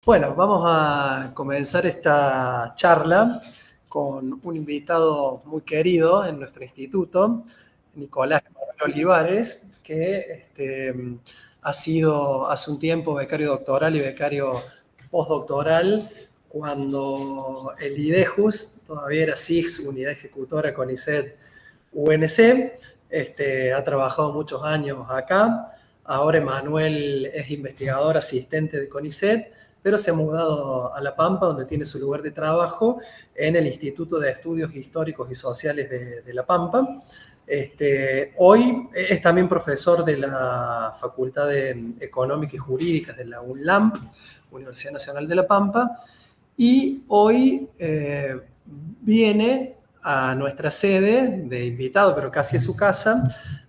Bueno, vamos a comenzar esta charla con un invitado muy querido en nuestro instituto, Nicolás Olivares, que ha sido hace un tiempo becario doctoral y becario postdoctoral cuando el IDEJUS todavía era SIGS, Unidad Ejecutora CONICET UNC. Ha trabajado muchos años acá. Ahora Emanuel es investigador asistente de CONICET, pero se ha mudado a La Pampa, donde tiene su lugar de trabajo en el Instituto de Estudios Históricos y Sociales de La Pampa. Hoy es también profesor de la Facultad de Económica y Jurídicas de la UNLAMP, Universidad Nacional de La Pampa, y hoy viene a nuestra sede de invitado, pero casi a su casa,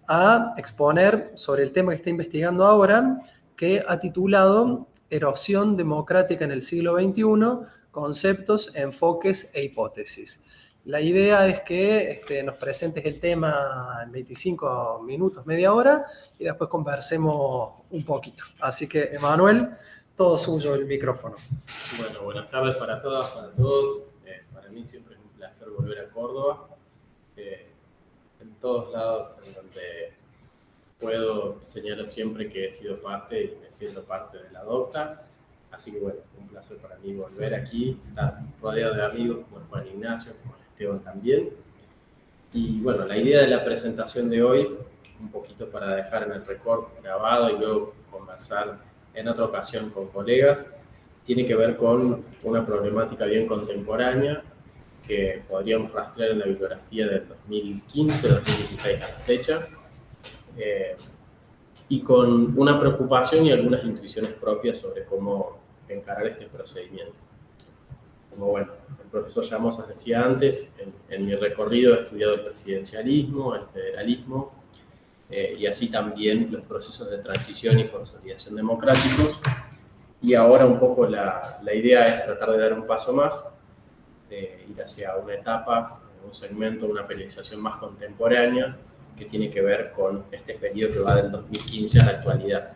a exponer sobre el tema que está investigando ahora, que ha titulado Erosión democrática en el siglo XXI, conceptos, enfoques e hipótesis. La idea es que nos presentes el tema en 25 minutos, media hora, y después conversemos un poquito. Así que, Emanuel, todo suyo el micrófono. Bueno, buenas tardes para todas, para todos. Para mí siempre es un placer volver a Córdoba. En todos lados en donde puedo señalo siempre que he sido parte y me siento parte de la docta. Así que bueno, un placer para mí volver aquí, estar rodeado de amigos como Juan Ignacio, como Esteban también. Y bueno, la idea de la presentación de hoy, un poquito para dejar en el record grabado y luego conversar en otra ocasión con colegas, tiene que ver con una problemática bien contemporánea que podríamos rastrear en la bibliografía del 2015-2016 a la fecha, y con una preocupación y algunas intuiciones propias sobre cómo encarar este procedimiento. Como bueno, el profesor Llamosa decía antes, en mi recorrido he estudiado el presidencialismo, el federalismo, y así también los procesos de transición y consolidación democráticos. Y ahora un poco la idea es tratar de dar un paso más, ir hacia una etapa, un segmento, una periodización más contemporánea que tiene que ver con este periodo que va del 2015 a la actualidad.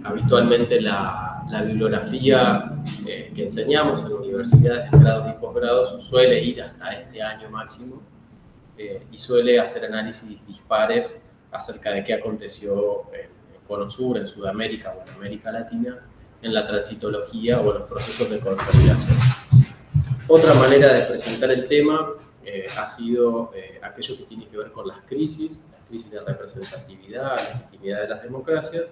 Habitualmente la bibliografía que enseñamos en universidades de grados y posgrados suele ir hasta este año máximo y suele hacer análisis dispares acerca de qué aconteció en Cono Sur, en Sudamérica o en América Latina, en la transitología o en los procesos de consolidación. Otra manera de presentar el tema ha sido aquello que tiene que ver con las crisis de representatividad, la legitimidad de las democracias,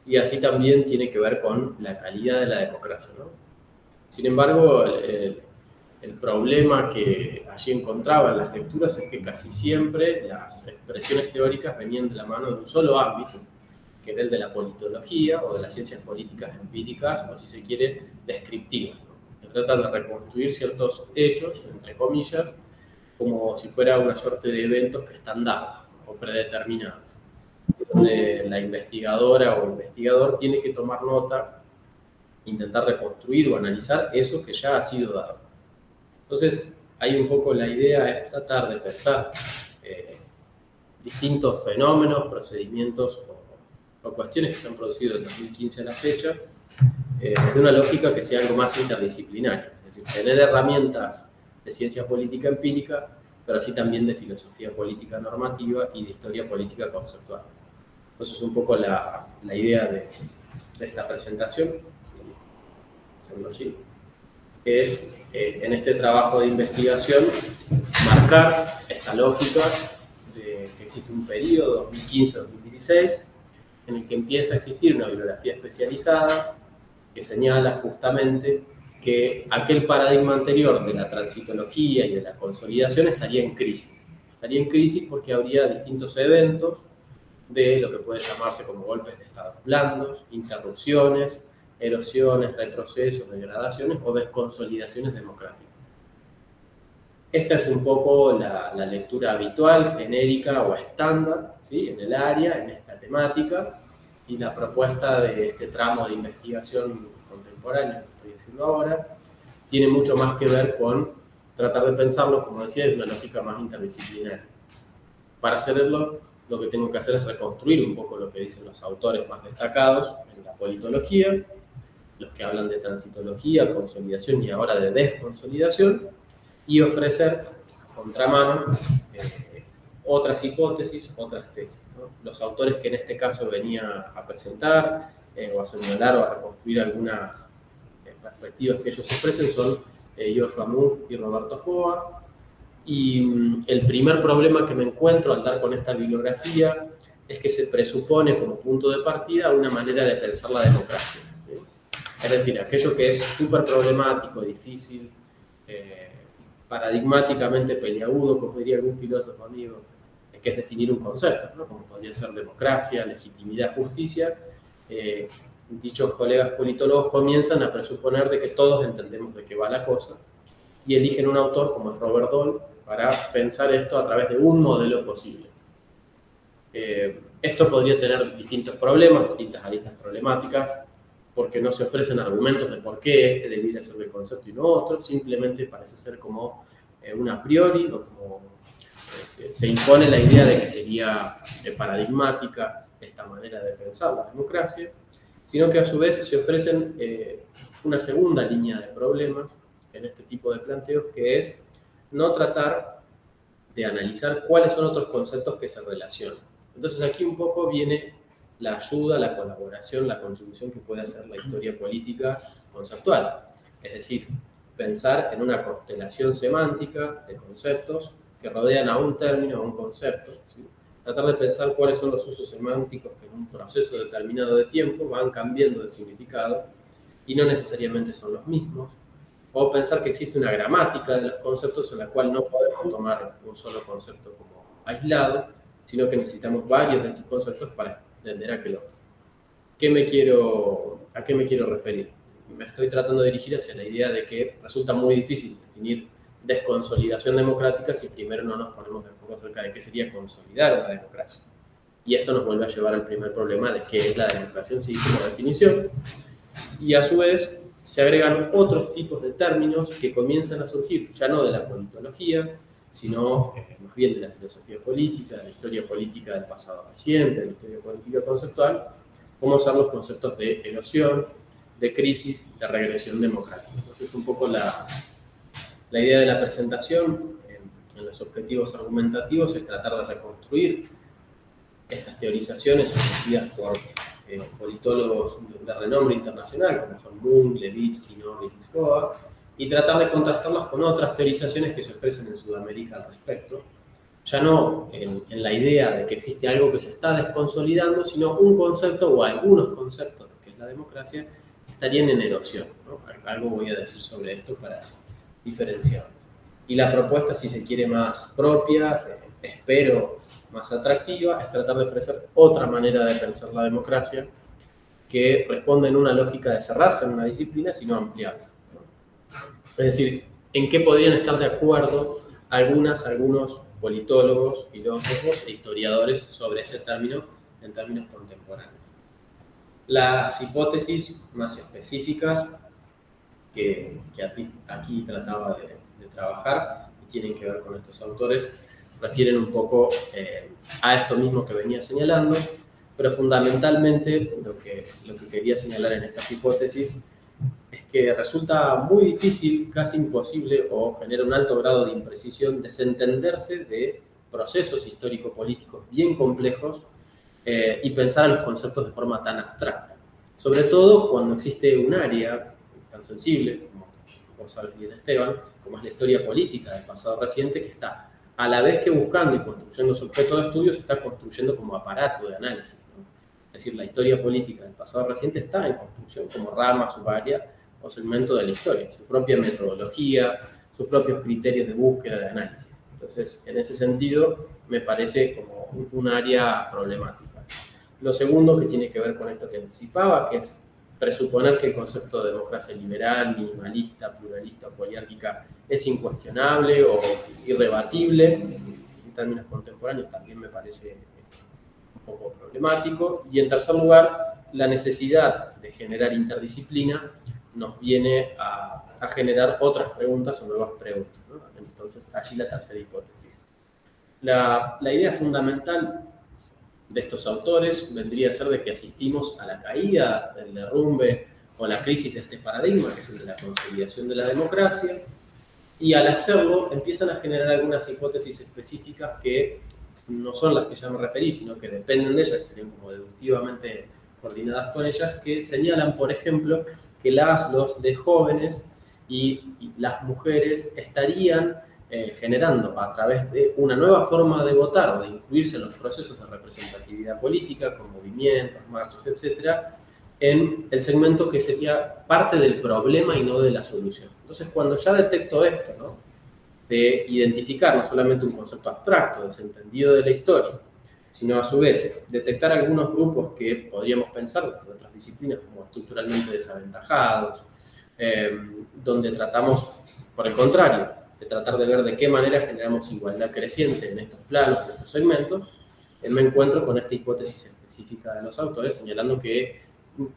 y así también tiene que ver con la calidad de la democracia, ¿no? Sin embargo, el problema que allí encontraba en las lecturas es que casi siempre las expresiones teóricas venían de la mano de un solo ámbito, que era el de la politología o de las ciencias políticas empíricas, o si se quiere, descriptivas, ¿no? Que tratan de reconstruir ciertos hechos, entre comillas, como si fuera una suerte de eventos que están dados o predeterminados, donde la investigadora o investigador tiene que tomar nota, intentar reconstruir o analizar eso que ya ha sido dado. Entonces, ahí un poco la idea es tratar de pensar distintos fenómenos, procedimientos o cuestiones que se han producido en 2015 a la fecha, desde una lógica que sea algo más interdisciplinaria, es decir, tener herramientas de ciencia política empírica, pero así también de filosofía política normativa y de historia política conceptual. Entonces es un poco la idea de esta presentación, que es en este trabajo de investigación marcar esta lógica de que existe un periodo 2015-2016 en el que empieza a existir una bibliografía especializada que señala justamente que aquel paradigma anterior de la transitología y de la consolidación estaría en crisis. Estaría en crisis porque habría distintos eventos de lo que puede llamarse como golpes de estado blandos, interrupciones, erosiones, retrocesos, degradaciones o desconsolidaciones democráticas. Esta es un poco la lectura habitual, genérica o estándar, ¿sí?, en el área, en esta temática, y la propuesta de este tramo de investigación contemporánea que estoy diciendo ahora tiene mucho más que ver con tratar de pensarlo, como decía, de una lógica más interdisciplinaria. Para hacerlo, lo que tengo que hacer es reconstruir un poco lo que dicen los autores más destacados en la politología, los que hablan de transitología, consolidación y ahora de desconsolidación, y ofrecer a contramano otras hipótesis, otras tesis, ¿no? Los autores que en este caso venía a presentar o a señalar o a reconstruir algunas perspectivas que ellos expresen son Joshua Moore y Roberto Foa. Y el primer problema que me encuentro al dar con esta bibliografía es que se presupone como punto de partida una manera de pensar la democracia, ¿sí? Es decir, aquello que es súper problemático, difícil, paradigmáticamente peliagudo, como diría algún filósofo amigo, que es definir un concepto, ¿no? Como podría ser democracia, legitimidad, justicia. Dichos colegas politólogos comienzan a presuponer de que todos entendemos de qué va la cosa y eligen un autor como es Robert Dahl para pensar esto a través de un modelo posible. Esto podría tener distintos problemas, distintas aristas problemáticas, porque no se ofrecen argumentos de por qué este debiera ser el concepto y no otro, simplemente parece ser como un a priori o como se impone la idea de que sería paradigmática esta manera de pensar la democracia, sino que a su vez se ofrecen una segunda línea de problemas en este tipo de planteos, que es no tratar de analizar cuáles son otros conceptos que se relacionan. Entonces aquí un poco viene la ayuda, la colaboración, la contribución que puede hacer la historia política conceptual. Es decir, pensar en una constelación semántica de conceptos que rodean a un término, a un concepto, ¿sí? Tratar de pensar cuáles son los usos semánticos que en un proceso determinado de tiempo van cambiando de significado y no necesariamente son los mismos. O pensar que existe una gramática de los conceptos en la cual no podemos tomar un solo concepto como aislado, sino que necesitamos varios de estos conceptos para entender aquel otro. ¿A qué me quiero referir? Me estoy tratando de dirigir hacia la idea de que resulta muy difícil definir desconsolidación democrática si primero no nos ponemos de acuerdo acerca de qué sería consolidar una democracia. Y esto nos vuelve a llevar al primer problema de qué es la democracia en sí como definición. Y a su vez se agregan otros tipos de términos que comienzan a surgir, ya no de la politología, sino más bien de la filosofía política, de la historia política del pasado reciente, de la historia política conceptual, como son los conceptos de erosión, de crisis, de regresión democrática. Entonces, un poco la idea de la presentación en los objetivos argumentativos es tratar de reconstruir estas teorizaciones ofrecidas por politólogos de renombre internacional, como son Moon, Levitsky, Norris y Scoa, y tratar de contrastarlas con otras teorizaciones que se ofrecen en Sudamérica al respecto, ya no en la idea de que existe algo que se está desconsolidando, sino un concepto o algunos conceptos, que es la democracia, estarían en erosión, ¿no? Algo voy a decir sobre esto para diferenciar. Y la propuesta, si se quiere, más propia, espero más atractiva, es tratar de ofrecer otra manera de pensar la democracia que responde en una lógica de cerrarse en una disciplina, sino ampliarla, ¿no? Es decir, en qué podrían estar de acuerdo algunos politólogos, filósofos e historiadores sobre este término en términos contemporáneos. Las hipótesis más específicas que aquí trataba de trabajar y tienen que ver con estos autores, refieren un poco a esto mismo que venía señalando, pero fundamentalmente lo que quería señalar en estas hipótesis es que resulta muy difícil, casi imposible, o genera un alto grado de imprecisión desentenderse de procesos histórico-políticos bien complejos y pensar en los conceptos de forma tan abstracta. Sobre todo cuando existe un área tan sensible, como vos sabés bien, Esteban, como es la historia política del pasado reciente, que está a la vez que buscando y construyendo su objeto de estudio, se está construyendo como aparato de análisis, ¿no? Es decir, la historia política del pasado reciente está en construcción como rama, subárea o segmento de la historia, su propia metodología, sus propios criterios de búsqueda, de análisis. Entonces, en ese sentido, me parece como un área problemática. Lo segundo que tiene que ver con esto que anticipaba, que es presuponer que el concepto de democracia liberal, minimalista, pluralista o poliárquica es incuestionable o irrebatible, en términos contemporáneos también me parece un poco problemático. Y en tercer lugar, la necesidad de generar interdisciplina nos viene a generar otras preguntas o nuevas preguntas, ¿no? Entonces, allí la tercera hipótesis. La idea fundamental de estos autores vendría a ser de que asistimos a la caída, del derrumbe o la crisis de este paradigma, que es el de la consolidación de la democracia, y al hacerlo empiezan a generar algunas hipótesis específicas que no son las que ya me referí, sino que dependen de ellas, que serían como deductivamente coordinadas con ellas, que señalan, por ejemplo, que los de jóvenes y las mujeres estarían generando a través de una nueva forma de votar o de incluirse en los procesos de representatividad política, con movimientos, marchas, etcétera, en el segmento que sería parte del problema y no de la solución. Entonces, cuando ya detecto esto, ¿no?, de identificar no solamente un concepto abstracto, desentendido de la historia, sino a su vez detectar algunos grupos que podríamos pensar de otras disciplinas como estructuralmente desaventajados, donde tratamos, por el contrario, de tratar de ver de qué manera generamos igualdad creciente en estos planos, en estos segmentos, me encuentro con esta hipótesis específica de los autores, señalando que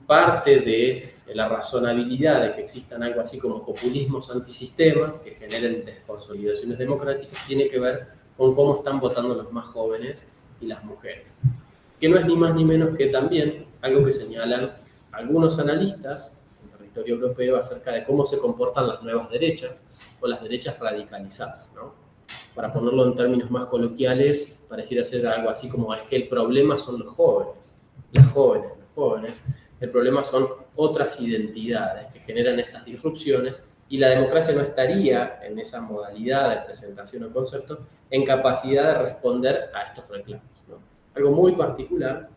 parte de la razonabilidad de que existan algo así como populismos antisistemas que generen desconsolidaciones democráticas tiene que ver con cómo están votando los más jóvenes y las mujeres. Que no es ni más ni menos que también algo que señalan algunos analistas en territorio europeo acerca de cómo se comportan las nuevas derechas o las derechas radicalizadas, ¿no? Para ponerlo en términos más coloquiales, pareciera ser algo así como es que el problema son los jóvenes, las jóvenes, los jóvenes. El problema son otras identidades que generan estas disrupciones y la democracia no estaría en esa modalidad de presentación o concepto en capacidad de responder a estos reclamos, ¿no? Algo muy particular,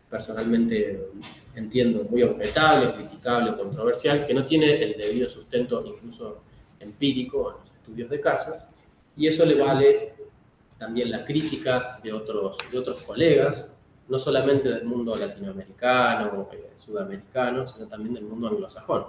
personalmente entiendo muy objetable, criticable, controversial, que no tiene el debido sustento incluso empírico en los estudios de casos, y eso le vale también la crítica de otros colegas, no solamente del mundo latinoamericano, sudamericano, sino también del mundo anglosajón.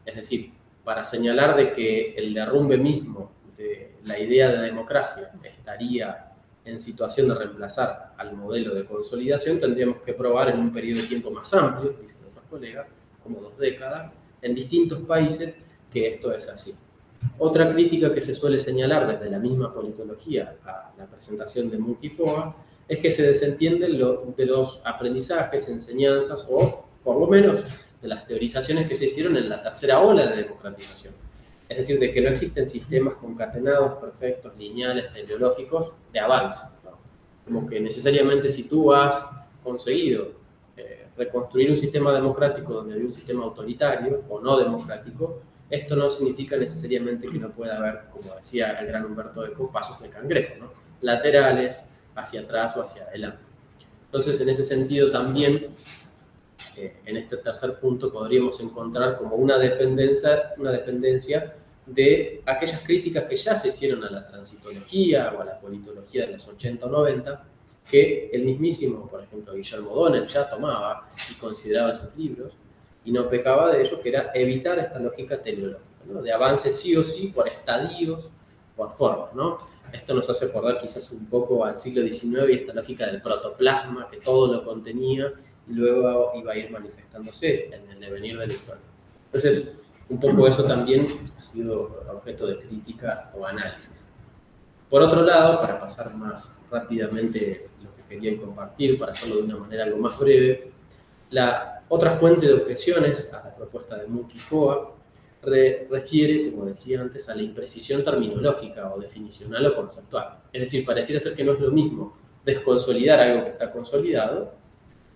Es decir, para señalar de que el derrumbe mismo de la idea de democracia estaría en situación de reemplazar al modelo de consolidación, tendríamos que probar en un periodo de tiempo más amplio, dicen otros colegas, como 2 décadas, en distintos países, que esto es así. Otra crítica que se suele señalar desde la misma politología a la presentación de Munch-Foa es que se desentiende de los aprendizajes, enseñanzas o, por lo menos, de las teorizaciones que se hicieron en la tercera ola de democratización. Es decir, de que no existen sistemas concatenados, perfectos, lineales, teleológicos de avance, ¿no? Como que necesariamente si tú has conseguido reconstruir un sistema democrático donde hay un sistema autoritario o no democrático, esto no significa necesariamente que no pueda haber, como decía el gran Humberto Eco, pasos de cangrejo, ¿no?, laterales, hacia atrás o hacia adelante. Entonces, en ese sentido también, en este tercer punto podríamos encontrar como una dependencia de aquellas críticas que ya se hicieron a la transitología o a la politología de los 80 o 90, que el mismísimo, por ejemplo, Guillermo O'Donnell ya tomaba y consideraba en sus libros, y no pecaba de ello, que era evitar esta lógica teleológica, ¿no?, de avance sí o sí, por estadios, por formas, ¿no? Esto nos hace acordar quizás un poco al siglo XIX y esta lógica del protoplasma, que todo lo contenía y luego iba a ir manifestándose en el devenir de la historia. Entonces, un poco eso también ha sido objeto de crítica o análisis. Por otro lado, para pasar más rápidamente lo que quería compartir, para hacerlo de una manera algo más breve, la otra fuente de objeciones a la propuesta de Munch-Foa refiere, como decía antes, a la imprecisión terminológica o definicional o conceptual. Es decir, pareciera ser que no es lo mismo desconsolidar algo que está consolidado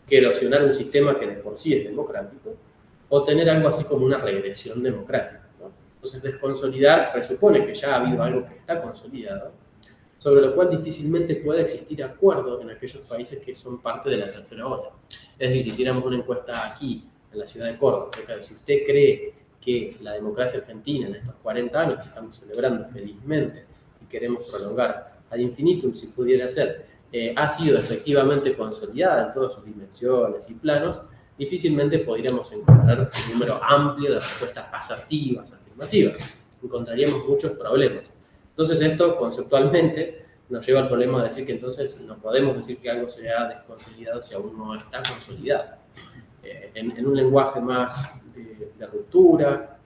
que erosionar un sistema que de por sí es democrático o tener algo así como una regresión democrática, ¿no? Entonces, desconsolidar presupone que ya ha habido algo que está consolidado, sobre lo cual difícilmente puede existir acuerdo en aquellos países que son parte de la tercera ola. Es decir, si hiciéramos una encuesta aquí, en la ciudad de Córdoba, acerca de si usted cree que la democracia argentina en estos 40 años que estamos celebrando felizmente y queremos prolongar ad infinitum, si pudiera ser, ha sido efectivamente consolidada en todas sus dimensiones y planos, difícilmente podríamos encontrar un número amplio de respuestas asertivas, afirmativas. Encontraríamos muchos problemas. Entonces esto conceptualmente nos lleva al problema de decir que entonces no podemos decir que algo se ha desconsolidado si aún no está consolidado. En un lenguaje más de ruptura,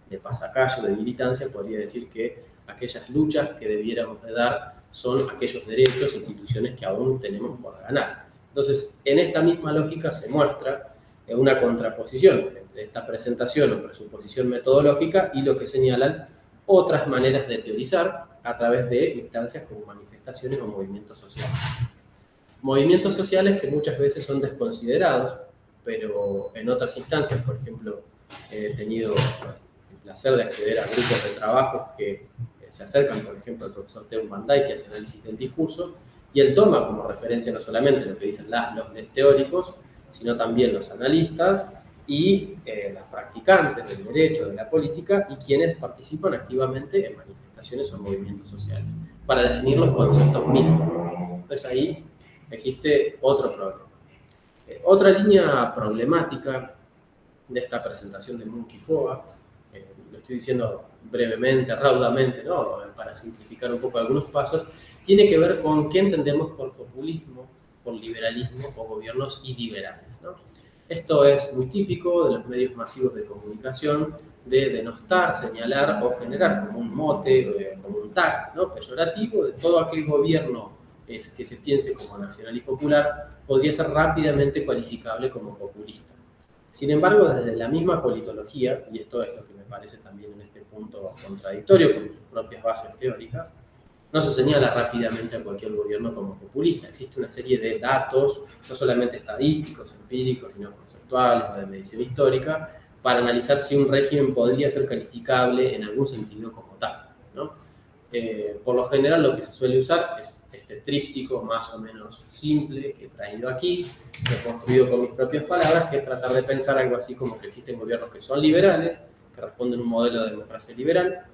de pasacalle, de militancia, podría decir que aquellas luchas que debiéramos de dar son aquellos derechos e instituciones que aún tenemos por ganar. Entonces, en esta misma lógica se muestra una contraposición entre esta presentación o presuposición metodológica y lo que señalan otras maneras de teorizar a través de instancias como manifestaciones o movimientos sociales. Movimientos sociales que muchas veces son desconsiderados, pero en otras instancias, por ejemplo, he tenido el placer de acceder a grupos de trabajo que se acercan, por ejemplo, al profesor Teun Van Dijk, que hace análisis del discurso, y él toma como referencia no solamente lo que dicen los teóricos, sino también los analistas y los practicantes del derecho, de la política, y quienes participan activamente en manifestaciones o movimientos sociales, para definir los conceptos mismos. Entonces ahí existe otro problema. Otra línea problemática de esta presentación de Munch-Foa, lo estoy diciendo brevemente, raudamente, ¿no?, para simplificar un poco algunos pasos, tiene que ver con qué entendemos por populismo, por liberalismo o gobiernos iliberales, ¿no? Esto es muy típico de los medios masivos de comunicación, de denostar, señalar o generar como un mote, como un tag, ¿no?, peyorativo de todo aquel gobierno que se piense como nacional y popular, podría ser rápidamente cualificable como populista. Sin embargo, desde la misma politología, y esto es lo que me parece también en este punto contradictorio con sus propias bases teóricas, no se señala rápidamente a cualquier gobierno como populista. Existe una serie de datos, no solamente estadísticos, empíricos, sino conceptuales o de medición histórica, para analizar si un régimen podría ser calificable en algún sentido como tal, ¿no? Por lo general lo que se suele usar es este tríptico más o menos simple que he traído aquí, que he construido con mis propias palabras, que es tratar de pensar algo así como que existen gobiernos que son liberales, que responden a un modelo de democracia liberal,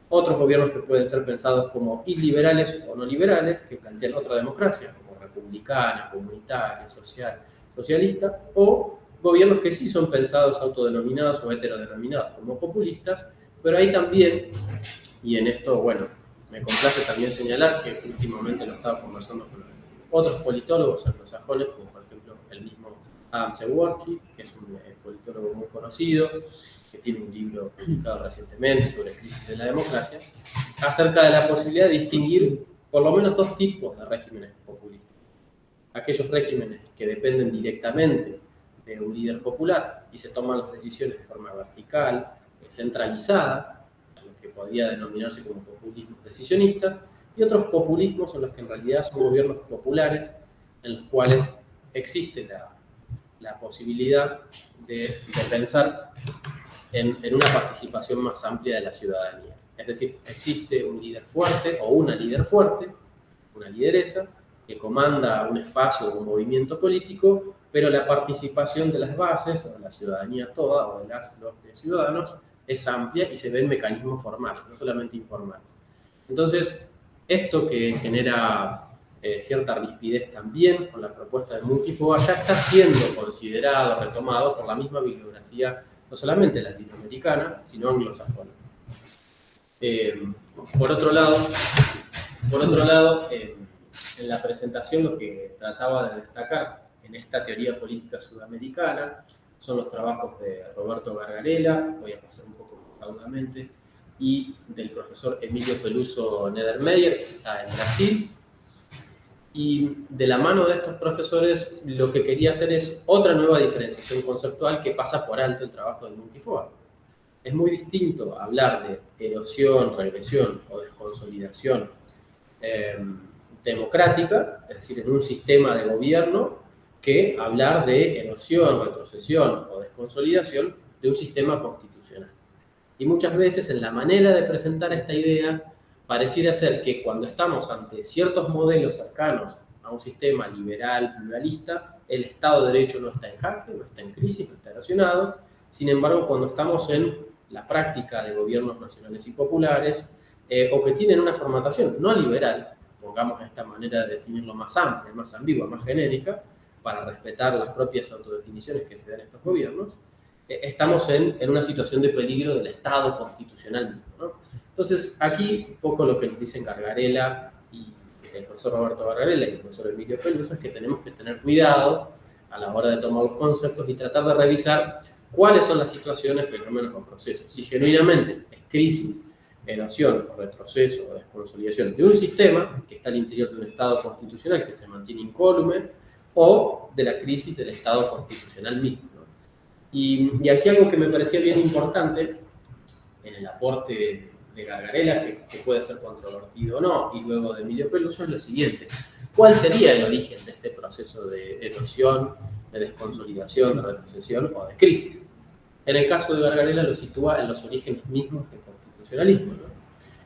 otros gobiernos que pueden ser pensados como iliberales o no liberales, que plantean otra democracia, como republicana, comunitaria, social, socialista, o gobiernos que sí son pensados autodenominados o heterodenominados como populistas, pero ahí también, y en esto, bueno, me complace también señalar que últimamente lo estaba conversando con otros politólogos anglosajones, como por ejemplo el mismo Adam Przeworski, que es un politólogo muy conocido, que tiene un libro publicado recientemente sobre crisis de la democracia, acerca de la posibilidad de distinguir por lo menos dos tipos de regímenes populistas. Aquellos regímenes que dependen directamente de un líder popular y se toman las decisiones de forma vertical, centralizada, que podría denominarse como populismos decisionistas, y otros populismos en los que en realidad son gobiernos populares, en los cuales existe la posibilidad de pensar en una participación más amplia de la ciudadanía. Es decir, existe un líder fuerte o una líder fuerte, una lideresa, que comanda un espacio o un movimiento político, pero la participación de las bases, o de la ciudadanía toda, o de los ciudadanos, es amplia y se ven mecanismos formales, no solamente informales. Entonces, esto que genera cierta rispidez también con la propuesta de Munch-Foa ya está siendo considerado, retomado por la misma bibliografía, no solamente latinoamericana, sino anglosajona. Por otro lado, en la presentación lo que trataba de destacar en esta teoría política sudamericana son los trabajos de Roberto Gargarella, voy a pasar un poco raudamente, y del profesor Emilio Peluso Neddermeyer, que está en Brasil. Y de la mano de estos profesores, lo que quería hacer es otra nueva diferenciación conceptual que pasa por alto el trabajo de Munch-Foa. Es muy distinto hablar de erosión, regresión o desconsolidación democrática, es decir, en un sistema de gobierno, que hablar de erosión, retrocesión o desconsolidación de un sistema constitucional. Y muchas veces en la manera de presentar esta idea pareciera ser que cuando estamos ante ciertos modelos cercanos a un sistema liberal, pluralista, el Estado de Derecho no está en jaque, no está en crisis, no está erosionado. Sin embargo, cuando estamos en la práctica de gobiernos nacionales y populares, o que tienen una formatación no liberal, pongamos esta manera de definirlo más amplia, más ambigua, más genérica, para respetar las propias autodefiniciones que se dan en estos gobiernos, estamos en una situación de peligro del Estado constitucional mismo, ¿no? Entonces, aquí un poco lo que nos dicen Gargarella y el profesor Roberto Gargarella y el profesor Emilio Peluso es que tenemos que tener cuidado a la hora de tomar los conceptos y tratar de revisar cuáles son las situaciones, fenómenos o procesos. Si genuinamente es crisis, erosión, retroceso o desconsolidación de un sistema que está al interior de un Estado constitucional que se mantiene incólume, o de la crisis del Estado constitucional mismo, ¿no? Y aquí algo que me parecía bien importante en el aporte de Gargarella, que puede ser controvertido o no, y luego de Emilio Peluso, es lo siguiente. ¿Cuál sería el origen de este proceso de erosión, de desconsolidación, de retrocesión o de crisis? En el caso de Gargarella lo sitúa en los orígenes mismos del constitucionalismo, ¿no?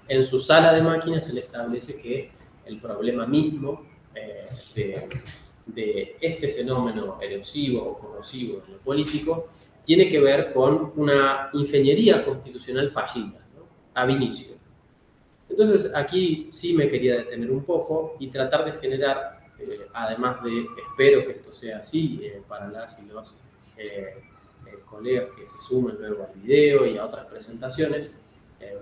En su sala de máquinas se le establece que el problema mismo de este fenómeno erosivo o corrosivo en lo político tiene que ver con una ingeniería constitucional fallida, ¿no? Ab inicio. Entonces, aquí sí me quería detener un poco y tratar de generar, además de, espero que esto sea así para las y los colegas que se sumen luego al video y a otras presentaciones,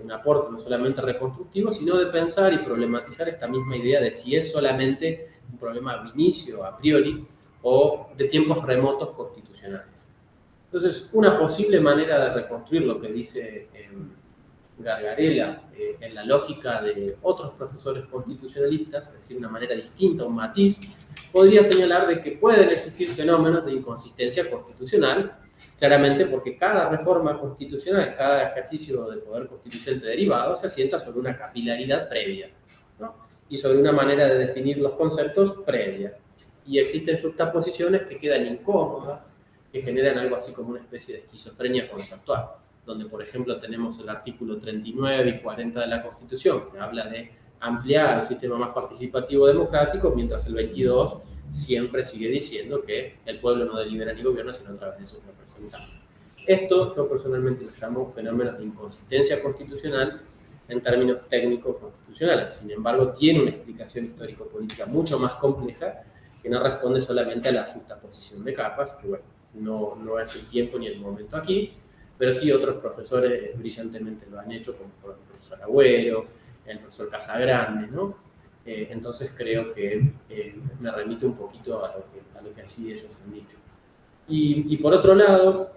un aporte no solamente reconstructivo, sino de pensar y problematizar esta misma idea de si es solamente un problema ab inicio, a priori, o de tiempos remotos constitucionales. Entonces, una posible manera de reconstruir lo que dice Gargarella en la lógica de otros profesores constitucionalistas, es decir, una manera distinta, un matiz, podría señalar de que pueden existir fenómenos de inconsistencia constitucional, claramente porque cada reforma constitucional, cada ejercicio de poder constituyente derivado se asienta sobre una capilaridad previa, ¿no? Y sobre una manera de definir los conceptos previa. Y existen juxtaposiciones que quedan incómodas, que generan algo así como una especie de esquizofrenia conceptual, donde, por ejemplo, tenemos el artículo 39 y 40 de la Constitución, que habla de ampliar un sistema más participativo democrático, mientras el 22 siempre sigue diciendo que el pueblo no delibera ni gobierna, sino a través de sus representantes. Esto yo personalmente lo llamo fenómenos de inconsistencia constitucional en términos técnicos constitucionales. Sin embargo, tiene una explicación histórico-política mucho más compleja que no responde solamente a la justaposición de capas, que bueno, no es el tiempo ni el momento aquí, pero sí otros profesores brillantemente lo han hecho, como por el profesor Agüero, el profesor Casagrande, ¿no? Entonces creo que me remito un poquito a lo que allí ellos han dicho. Y por otro lado,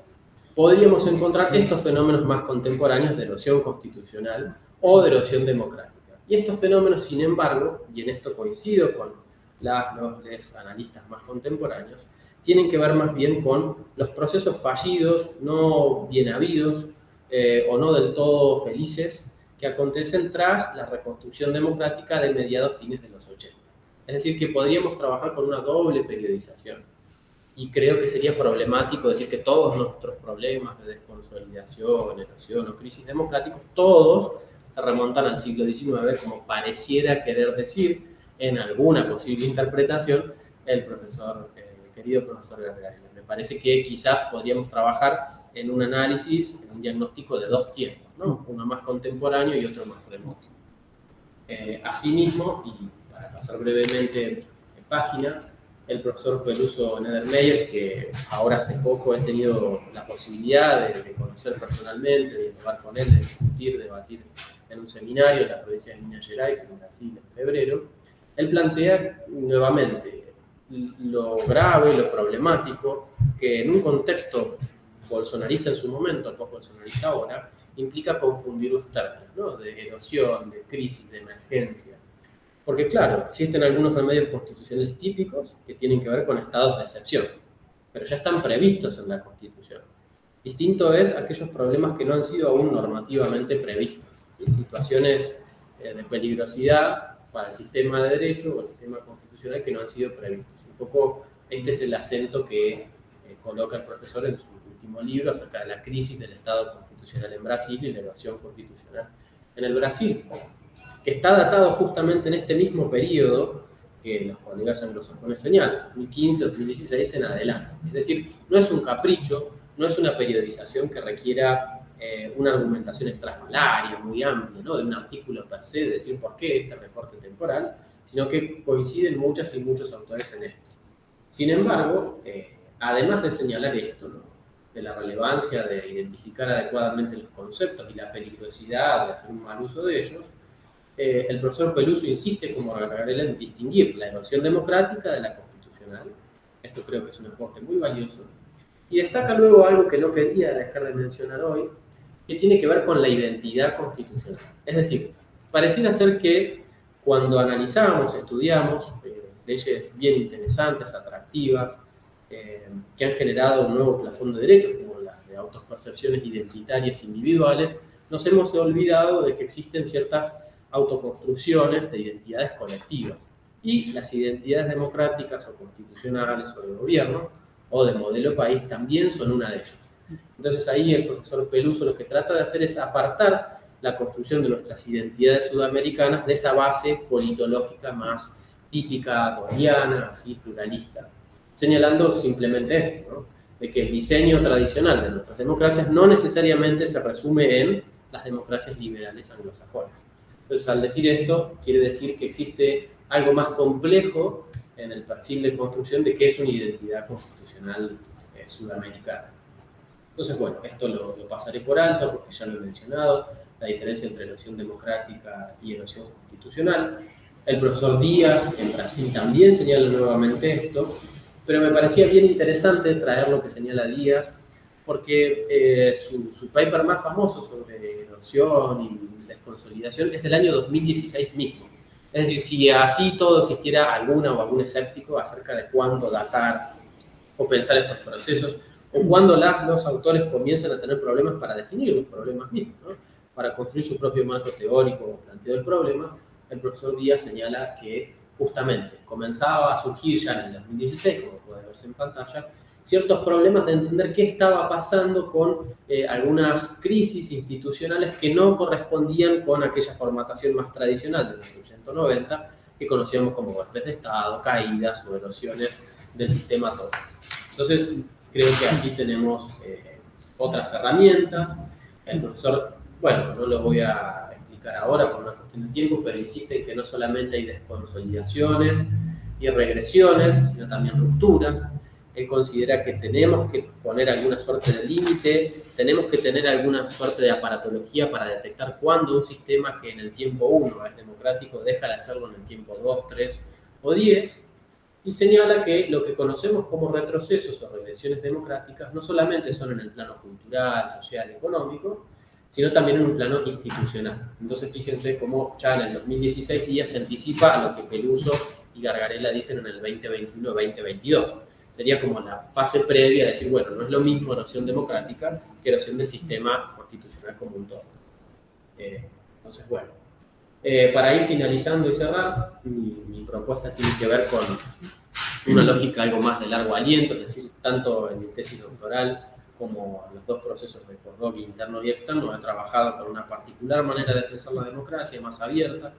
podríamos encontrar estos fenómenos más contemporáneos de erosión constitucional o de erosión democrática. Y estos fenómenos, sin embargo, y en esto coincido con los analistas más contemporáneos, tienen que ver más bien con los procesos fallidos, no bien habidos o no del todo felices, que acontecen tras la reconstrucción democrática de mediados fines de los 80. Es decir, que podríamos trabajar con una doble periodización. Y creo que sería problemático decir que todos nuestros problemas de desconsolidación, erosión o crisis democráticos, todos se remontan al siglo XIX, como pareciera querer decir en alguna posible interpretación el querido profesor Gargarella. Me parece que quizás podríamos trabajar en un análisis, en un diagnóstico de dos tiempos, ¿no? Uno más contemporáneo y otro más remoto. Asimismo, y para pasar brevemente en página, el profesor Peluso Nedermeyer, que ahora hace poco he tenido la posibilidad de conocer personalmente, de dialogar con él, de discutir, debatir en un seminario en la provincia de Minas Gerais, en Brasil, en febrero, él plantea nuevamente lo grave, lo problemático, que en un contexto bolsonarista en su momento, post-bolsonarista ahora, implica confundir los términos, ¿no? De erosión, de crisis, de emergencia. Porque claro, existen algunos remedios constitucionales típicos que tienen que ver con estados de excepción, pero ya están previstos en la Constitución. Distinto es aquellos problemas que no han sido aún normativamente previstos, en situaciones de peligrosidad para el sistema de derecho o el sistema constitucional que no han sido previstos. Un poco este es el acento que coloca el profesor en su último libro acerca de la crisis del Estado constitucional en Brasil y la erosión constitucional en el Brasil, que está datado justamente en este mismo periodo que los colegas anglosajones señalan, 2015, 2016 en adelante. Es decir, no es un capricho, no es una periodización que requiera una argumentación extrafalaria muy amplia, ¿no? De un artículo per se, de decir por qué este recorte temporal, sino que coinciden muchas y muchos autores en esto. Sin embargo, además de señalar esto, ¿no? De la relevancia de identificar adecuadamente los conceptos y la peligrosidad de hacer un mal uso de ellos, el profesor Peluso insiste, como Gargarella, en distinguir la erosión democrática de la constitucional. Esto creo que es un aporte muy valioso. Y destaca luego algo que no quería dejar de mencionar hoy, que tiene que ver con la identidad constitucional. Es decir, pareciera ser que cuando analizamos, estudiamos leyes bien interesantes, atractivas, que han generado un nuevo plafón de derechos, como autopercepciones identitarias individuales, nos hemos olvidado de que existen ciertas autoconstrucciones de identidades colectivas. Y las identidades democráticas o constitucionales o de gobierno o de modelo país también son una de ellas. Entonces ahí el profesor Peluso lo que trata de hacer es apartar la construcción de nuestras identidades sudamericanas de esa base politológica más típica, gordiana, así pluralista, señalando simplemente esto, ¿no? De que el diseño tradicional de nuestras democracias no necesariamente se resume en las democracias liberales anglosajonas. Entonces, al decir esto, quiere decir que existe algo más complejo en el perfil de construcción de qué es una identidad constitucional sudamericana. Entonces, bueno, esto lo pasaré por alto porque ya lo he mencionado, la diferencia entre erosión democrática y erosión constitucional. El profesor Díaz en Brasil también señala nuevamente esto, pero me parecía bien interesante traer lo que señala Díaz, porque su paper más famoso sobre erosión y desconsolidación es del año 2016 mismo. Es decir, si así todo existiera alguna o algún escéptico acerca de cuándo datar o pensar estos procesos, o cuándo los autores comienzan a tener problemas para definir los problemas mismos, ¿no? Para construir su propio marco teórico o planteo del problema, el profesor Díaz señala que justamente comenzaba a surgir ya en el 2016, como puede verse en pantalla, ciertos problemas de entender qué estaba pasando con algunas crisis institucionales que no correspondían con aquella formatación más tradicional de los 80 o 90 que conocíamos como golpes de Estado, caídas o erosiones del sistema todo. Entonces, creo que allí tenemos otras herramientas. El profesor, bueno, no lo voy a explicar ahora por una cuestión de tiempo, pero insiste en que no solamente hay desconsolidaciones y regresiones, sino también rupturas. Él considera que tenemos que poner alguna suerte de límite, tenemos que tener alguna suerte de aparatología para detectar cuándo un sistema que en el tiempo 1 es democrático deja de hacerlo en el tiempo 2, 3 o 10, y señala que lo que conocemos como retrocesos o regresiones democráticas no solamente son en el plano cultural, social y económico, sino también en un plano institucional. Entonces fíjense cómo ya en el 2016 Díaz se anticipa a lo que Peluso y Gargarella dicen en el 2021-2022. Sería como la fase previa de decir, bueno, no es lo mismo erosión democrática que erosión del sistema constitucional como un todo. Entonces, bueno, para ir finalizando y cerrar, mi propuesta tiene que ver con una lógica algo más de largo aliento, es decir, tanto en mi tesis doctoral como en los dos procesos de postdoc interno y externo, he trabajado con una particular manera de pensar la democracia, más abierta,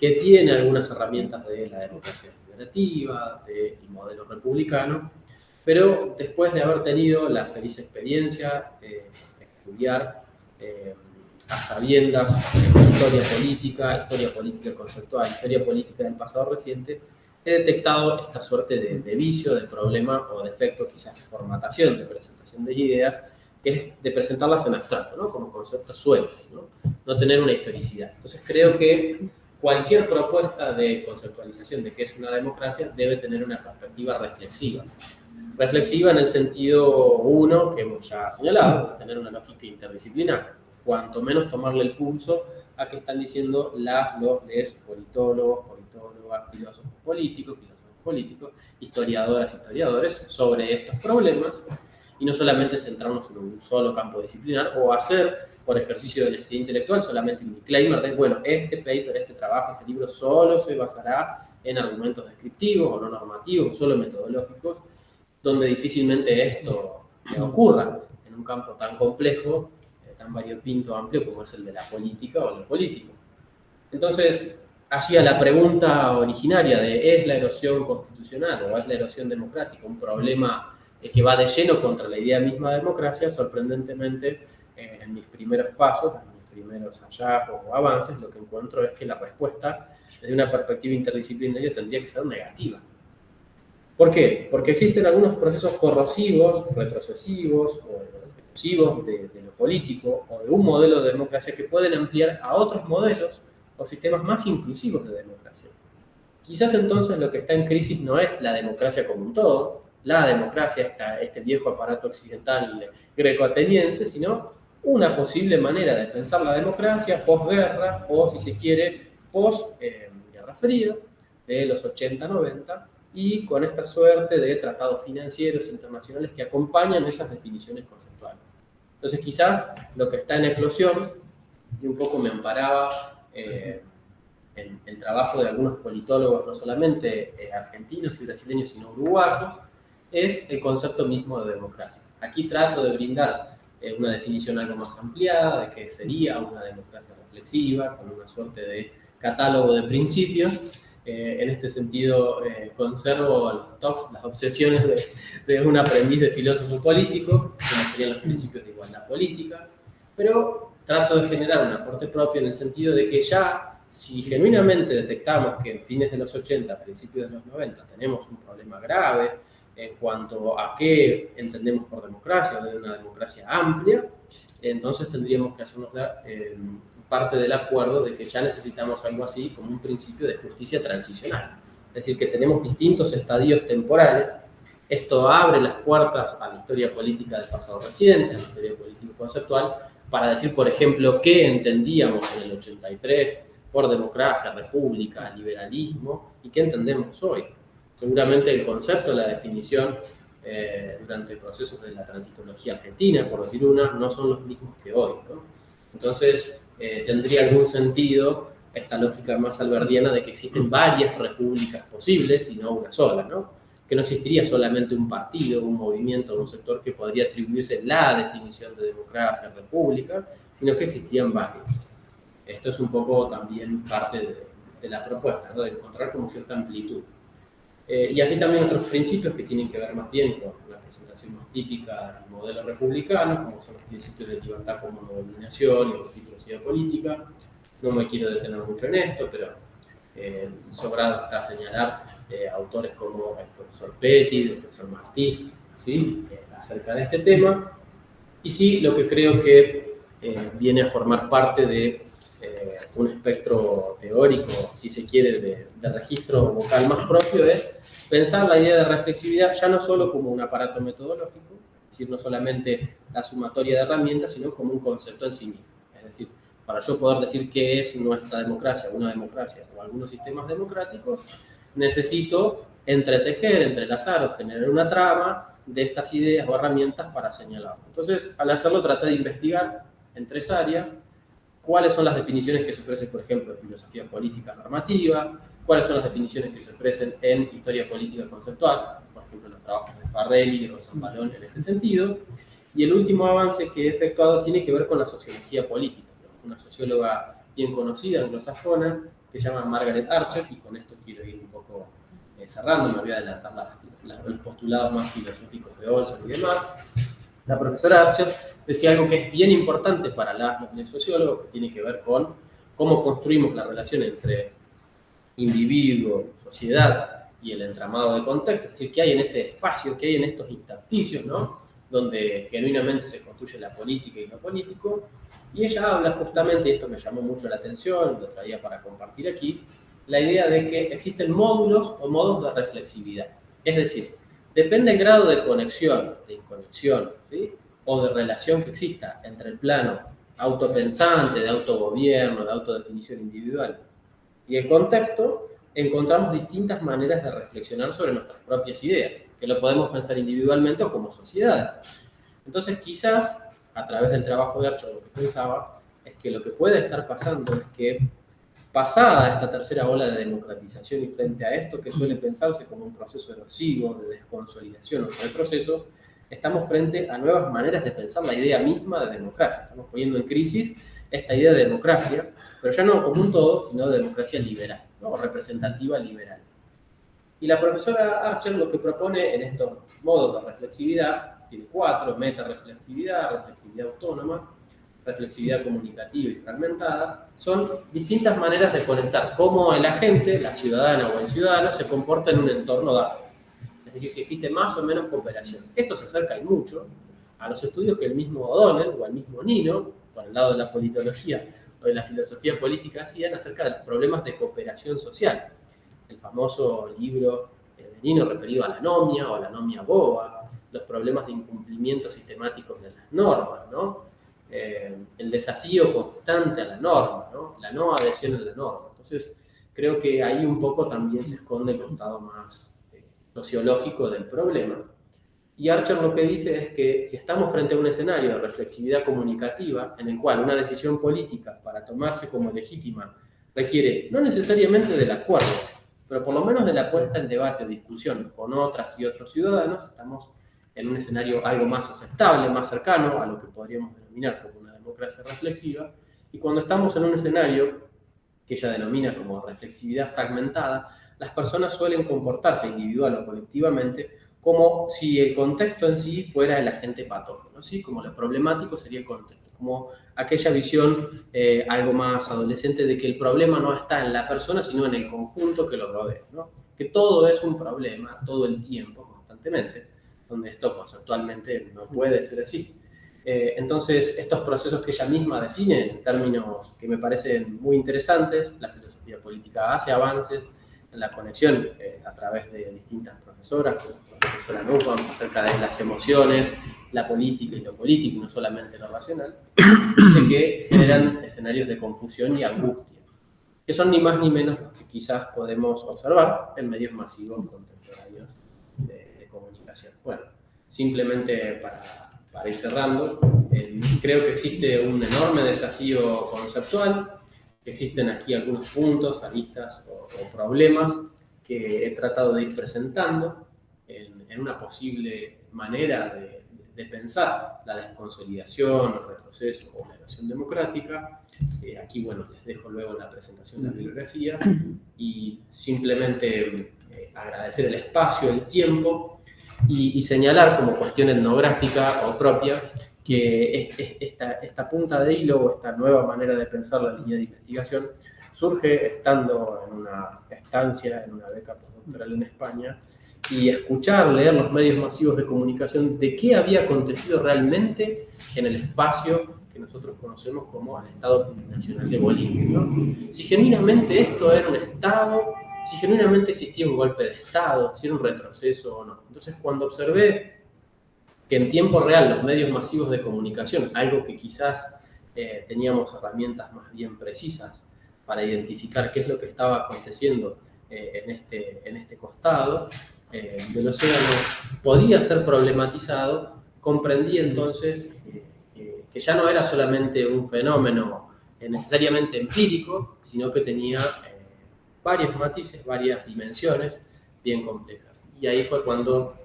que tiene algunas herramientas de la democracia deliberativa, del modelo republicano, pero después de haber tenido la feliz experiencia de estudiar a sabiendas historia política conceptual, historia política del pasado reciente, he detectado esta suerte de vicio, de problema o defecto quizás de formatación, de presentación de ideas, que es de presentarlas en abstracto, ¿no? Como conceptos sueltos, no tener una historicidad. Entonces creo que cualquier propuesta de conceptualización de qué es una democracia debe tener una perspectiva reflexiva. Reflexiva en el sentido uno, que hemos ya señalado, de tener una lógica interdisciplinar. Cuanto menos tomarle el pulso a qué están diciendo los politólogos, politólogas, filósofos políticos, historiadores sobre estos problemas, y no solamente centrarnos en un solo campo disciplinar o hacer, por ejercicio de honestidad intelectual, solamente un disclaimer de, bueno, este paper, este trabajo, este libro solo se basará en argumentos descriptivos o no normativos, solo metodológicos, donde difícilmente esto ocurra en un campo tan complejo, tan variopinto, amplio como es el de la política o lo político. Entonces, hacía la pregunta originaria de ¿es la erosión constitucional o es la erosión democrática un problema que va de lleno contra la idea misma de democracia? Sorprendentemente, en mis primeros pasos, en mis primeros hallazgos o avances, lo que encuentro es que la respuesta desde una perspectiva interdisciplinaria tendría que ser negativa. ¿Por qué? Porque existen algunos procesos corrosivos, retrocesivos o erosivos de lo político o de un modelo de democracia que pueden ampliar a otros modelos o sistemas más inclusivos de democracia. Quizás entonces lo que está en crisis no es la democracia como un todo, la democracia, este viejo aparato occidental greco-ateniense, sino una posible manera de pensar la democracia posguerra o, si se quiere, post-Guerra Fría, de los 80-90, y con esta suerte de tratados financieros internacionales que acompañan esas definiciones conceptuales. Entonces quizás lo que está en eclosión, y un poco me amparaba el trabajo de algunos politólogos, no solamente argentinos y brasileños, sino uruguayos, es el concepto mismo de democracia. Aquí trato de brindar una definición algo más ampliada de qué sería una democracia reflexiva, con una suerte de catálogo de principios. En este sentido, conservo los TOCs, las obsesiones de un aprendiz de filósofo político, como serían los principios de igualdad política, pero trato de generar un aporte propio en el sentido de que ya, si genuinamente detectamos que en fines de los 80, principios de los 90, tenemos un problema grave en cuanto a qué entendemos por democracia o de una democracia amplia, entonces tendríamos que hacernos parte del acuerdo de que ya necesitamos algo así como un principio de justicia transicional. Es decir, que tenemos distintos estadios temporales. Esto abre las puertas a la historia política del pasado reciente, a la historia política conceptual, para decir, por ejemplo, qué entendíamos en el 83 por democracia, república, liberalismo, y qué entendemos hoy. Seguramente el concepto, la definición durante procesos de la transitología argentina, por decir una, no son los mismos que hoy, ¿no? Entonces, tendría algún sentido esta lógica más alberdiana de que existen varias repúblicas posibles y no una sola, ¿no? Que no existiría solamente un partido, un movimiento, un sector que podría atribuirse la definición de democracia, república, sino que existían varios. Esto es un poco también parte de la propuesta, ¿no? De encontrar como cierta amplitud. Y así también otros principios que tienen que ver más bien con la presentación más típica del modelo republicano, como son los principios de libertad como no dominación y reciprocidad política. No me quiero detener mucho en esto, pero sobrado está señalar autores como el profesor Petty, el profesor Martí, ¿sí? Acerca de este tema. Y sí, lo que creo que viene a formar parte de un espectro teórico, si se quiere, de registro vocal más propio, es pensar la idea de reflexividad ya no solo como un aparato metodológico, es decir, no solamente la sumatoria de herramientas, sino como un concepto en sí mismo. Es decir, para yo poder decir qué es nuestra democracia, una democracia o algunos sistemas democráticos, necesito entretejer, entrelazar o generar una trama de estas ideas o herramientas para señalarlo. Entonces, al hacerlo, traté de investigar en 3 áreas cuáles son las definiciones que se ofrecen, por ejemplo, en filosofía política normativa, cuáles son las definiciones que se ofrecen en historia política conceptual, por ejemplo, los trabajos de Farrelly y de Rosambalón en ese sentido, y el último avance que he efectuado tiene que ver con la sociología política, ¿no? Una socióloga bien conocida, anglosajona, que se llama Margaret Archer, y con esto quiero ir un poco cerrando, me voy a adelantar los postulados más filosóficos de Olson y demás. La profesora Archer decía algo que es bien importante para los sociólogos, que tiene que ver con cómo construimos la relación entre individuo, sociedad y el entramado de contexto, es decir, qué hay en ese espacio, qué hay en estos intersticios, ¿no? Donde genuinamente se construye la política y lo político. Y ella habla justamente, y esto me llamó mucho la atención, lo traía para compartir aquí, la idea de que existen módulos o modos de reflexividad. Es decir, depende del grado de conexión, de inconexión, ¿sí? O de relación que exista entre el plano autopensante, de autogobierno, de autodefinición individual y el contexto, encontramos distintas maneras de reflexionar sobre nuestras propias ideas, que lo podemos pensar individualmente o como sociedades. Entonces, quizás, a través del trabajo de Archer, lo que pensaba es que lo que puede estar pasando es que, pasada esta tercera ola de democratización y frente a esto que suele pensarse como un proceso erosivo, de desconsolidación o de retroceso, estamos frente a nuevas maneras de pensar la idea misma de democracia. Estamos poniendo en crisis esta idea de democracia, pero ya no como un todo, sino de democracia liberal, ¿no? O representativa liberal. Y la profesora Archer lo que propone en estos modos de reflexividad, tiene 4, metareflexividad, reflexividad autónoma, reflexividad comunicativa y fragmentada, son distintas maneras de conectar cómo el agente, la ciudadana o el ciudadano, se comporta en un entorno dado. Es decir, si existe más o menos cooperación. Esto se acerca y mucho a los estudios que el mismo O'Donnell o el mismo Nino, por el lado de la politología o de la filosofía política, hacían acerca de los problemas de cooperación social. El famoso libro de Nino referido a la anomia o a la anomia boba, los problemas de incumplimiento sistemáticos de las normas, ¿no? El desafío constante a la norma, ¿no? La no adhesión a la norma. Entonces, creo que ahí un poco también se esconde el costado más sociológico del problema. Y Archer lo que dice es que si estamos frente a un escenario de reflexividad comunicativa en el cual una decisión política para tomarse como legítima requiere no necesariamente del acuerdo, pero por lo menos de la puesta en debate o discusión con otras y otros ciudadanos, estamos en un escenario algo más aceptable, más cercano a lo que podríamos denominar como una democracia reflexiva. Y cuando estamos en un escenario que ella denomina como reflexividad fragmentada, las personas suelen comportarse individual o colectivamente como si el contexto en sí fuera el agente patógeno, ¿sí? Como lo problemático sería el contexto, como aquella visión algo más adolescente de que el problema no está en la persona, sino en el conjunto que lo rodea, ¿no? Que todo es un problema todo el tiempo, constantemente, donde esto conceptualmente no puede ser así. Entonces, estos procesos que ella misma define en términos que me parecen muy interesantes, la filosofía política hace avances en la conexión a través de distintas profesoras, como la profesora Nussbaum, acerca de las emociones, la política y lo político, y no solamente lo racional, dice que generan escenarios de confusión y angustia, que son ni más ni menos los que quizás podemos observar en medios masivos contemporáneos de comunicación. Bueno, simplemente para ir cerrando, creo que existe un enorme desafío conceptual. Existen aquí algunos puntos, aristas o problemas que he tratado de ir presentando en una posible manera de pensar la desconsolidación, el retroceso o la erosión democrática. Aquí, bueno, les dejo luego la presentación de la bibliografía y simplemente agradecer el espacio, el tiempo y señalar como cuestión etnográfica o propia que esta punta de hilo o esta nueva manera de pensar la línea de investigación surge estando en una estancia, en una beca postdoctoral en España, y leer los medios masivos de comunicación de qué había acontecido realmente en el espacio que nosotros conocemos como el Estado Plurinacional de Bolivia, ¿no? Si genuinamente esto era un Estado, si genuinamente existía un golpe de Estado, si era un retroceso o no. Entonces, cuando observé que en tiempo real los medios masivos de comunicación, algo que quizás teníamos herramientas más bien precisas para identificar qué es lo que estaba aconteciendo en este costado del océano, podía ser problematizado, comprendí entonces que ya no era solamente un fenómeno necesariamente empírico, sino que tenía varios matices, varias dimensiones bien complejas. Y ahí fue cuando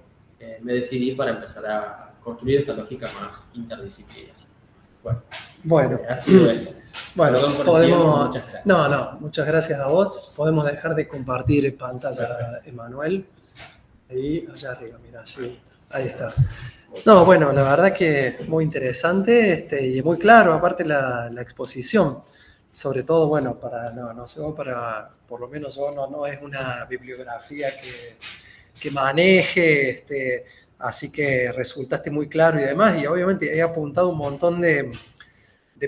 me decidí para empezar a construir esta lógica más interdisciplinar. Bueno, así lo es. Bueno, perdón por podemos... el tiempo, muchas gracias. No, muchas gracias a vos. Podemos dejar de compartir en pantalla, Emanuel. Ahí, allá arriba, mira, sí, ahí está. No, bueno, la verdad que muy interesante y muy claro, aparte la exposición. Sobre todo, bueno, por lo menos yo no es una bibliografía que maneje, así que resultaste muy claro y demás, y obviamente he apuntado un montón de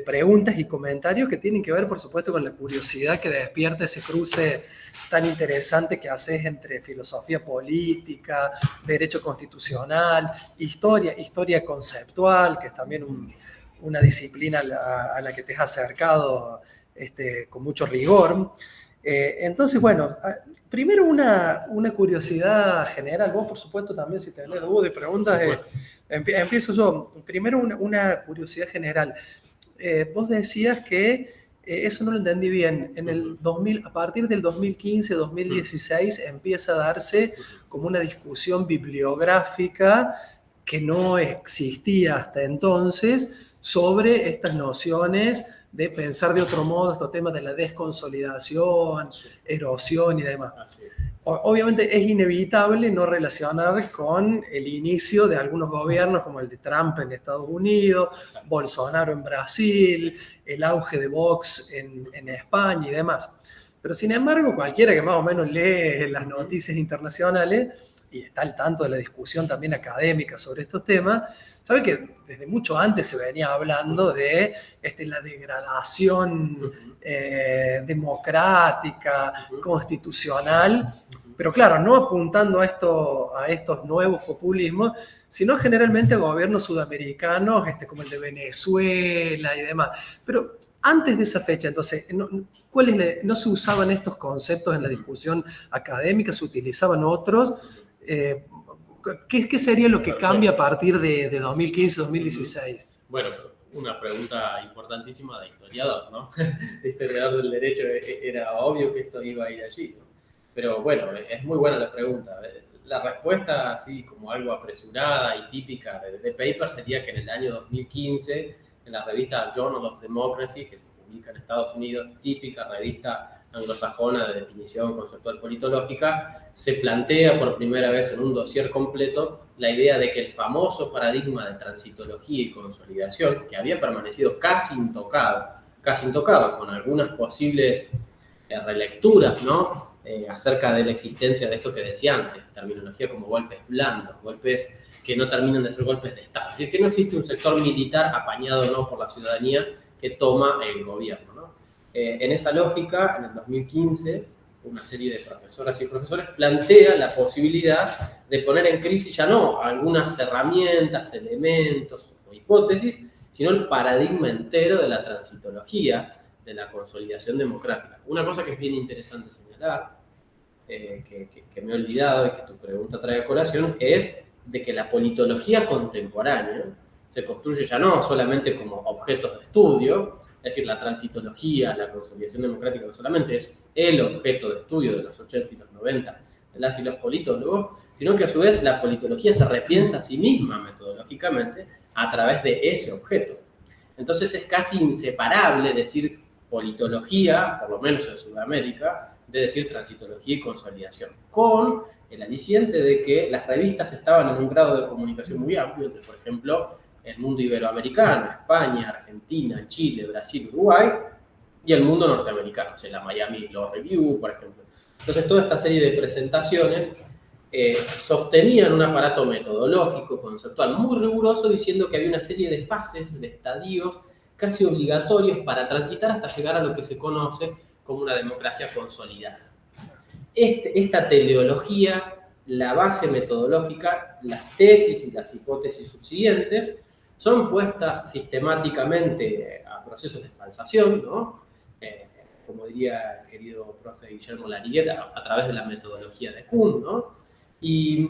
preguntas y comentarios que tienen que ver, por supuesto, con la curiosidad que despierta ese cruce tan interesante que haces entre filosofía política, derecho constitucional, historia conceptual, que es también una disciplina a la que te has acercado con mucho rigor. Entonces, bueno, primero una curiosidad general. Vos, por supuesto, también si tenés dudas y preguntas, empiezo yo. Primero una curiosidad general. Vos decías que, eso no lo entendí bien, a partir del 2015-2016 empieza a darse como una discusión bibliográfica que no existía hasta entonces sobre estas nociones de pensar de otro modo estos temas de la desconsolidación, erosión y demás. Obviamente es inevitable no relacionar con el inicio de algunos gobiernos como el de Trump en Estados Unidos, Bolsonaro en Brasil, el auge de Vox en España y demás. Pero sin embargo, cualquiera que más o menos lee las noticias internacionales y está al tanto de la discusión también académica sobre estos temas, sabe que desde mucho antes se venía hablando de la degradación democrática, constitucional, pero claro, no apuntando a estos nuevos populismos, sino generalmente a gobiernos sudamericanos como el de Venezuela y demás. Pero antes de esa fecha, entonces, no se usaban estos conceptos en la discusión académica, se utilizaban otros. ¿Qué sería lo que Perfecto. cambia a partir de 2015-2016? Bueno, una pregunta importantísima de historiador, ¿no? De historiador del derecho era obvio que esto iba a ir allí, ¿no? Pero bueno, es muy buena la pregunta. La respuesta, así como algo apresurada y típica de paper, sería que en el año 2015, en la revista Journal of Democracy, que se publica en Estados Unidos, típica revista anglosajona de definición conceptual politológica, se plantea por primera vez en un dossier completo la idea de que el famoso paradigma de transitología y consolidación, que había permanecido casi intocado con algunas posibles relecturas, ¿no? Acerca de la existencia de esto que decía antes, terminología como golpes blandos, golpes que no terminan de ser golpes de Estado. Es decir, que no existe un sector militar apañado no por la ciudadanía que toma el gobierno, ¿no? En esa lógica, en el 2015, una serie de profesoras y profesores plantea la posibilidad de poner en crisis ya no algunas herramientas, elementos o hipótesis, sino el paradigma entero de la transitología, de la consolidación democrática. Una cosa que es bien interesante señalar, que me he olvidado y que tu pregunta trae a colación, es de que la politología contemporánea se construye ya no solamente como objetos de estudio, es decir, la transitología, la consolidación democrática no solamente es el objeto de estudio de los 80 y los 90 de las y los politólogos, sino que a su vez la politología se repiensa a sí misma metodológicamente a través de ese objeto. Entonces es casi inseparable decir politología, por lo menos en Sudamérica, de decir transitología y consolidación, con el aliciente de que las revistas estaban en un grado de comunicación muy amplio, entre, por ejemplo, el mundo iberoamericano, España, Argentina, Chile, Brasil, Uruguay, y el mundo norteamericano, o sea, la Miami Law Review, por ejemplo. Entonces, toda esta serie de presentaciones sostenían un aparato metodológico, conceptual muy riguroso, diciendo que había una serie de fases, de estadios casi obligatorios para transitar hasta llegar a lo que se conoce como una democracia consolidada. Esta teleología, la base metodológica, las tesis y las hipótesis subsiguientes son puestas sistemáticamente a procesos de falsación, ¿no? Como diría el querido profe Guillermo Lariguet, a través de la metodología de Kuhn, ¿no? Y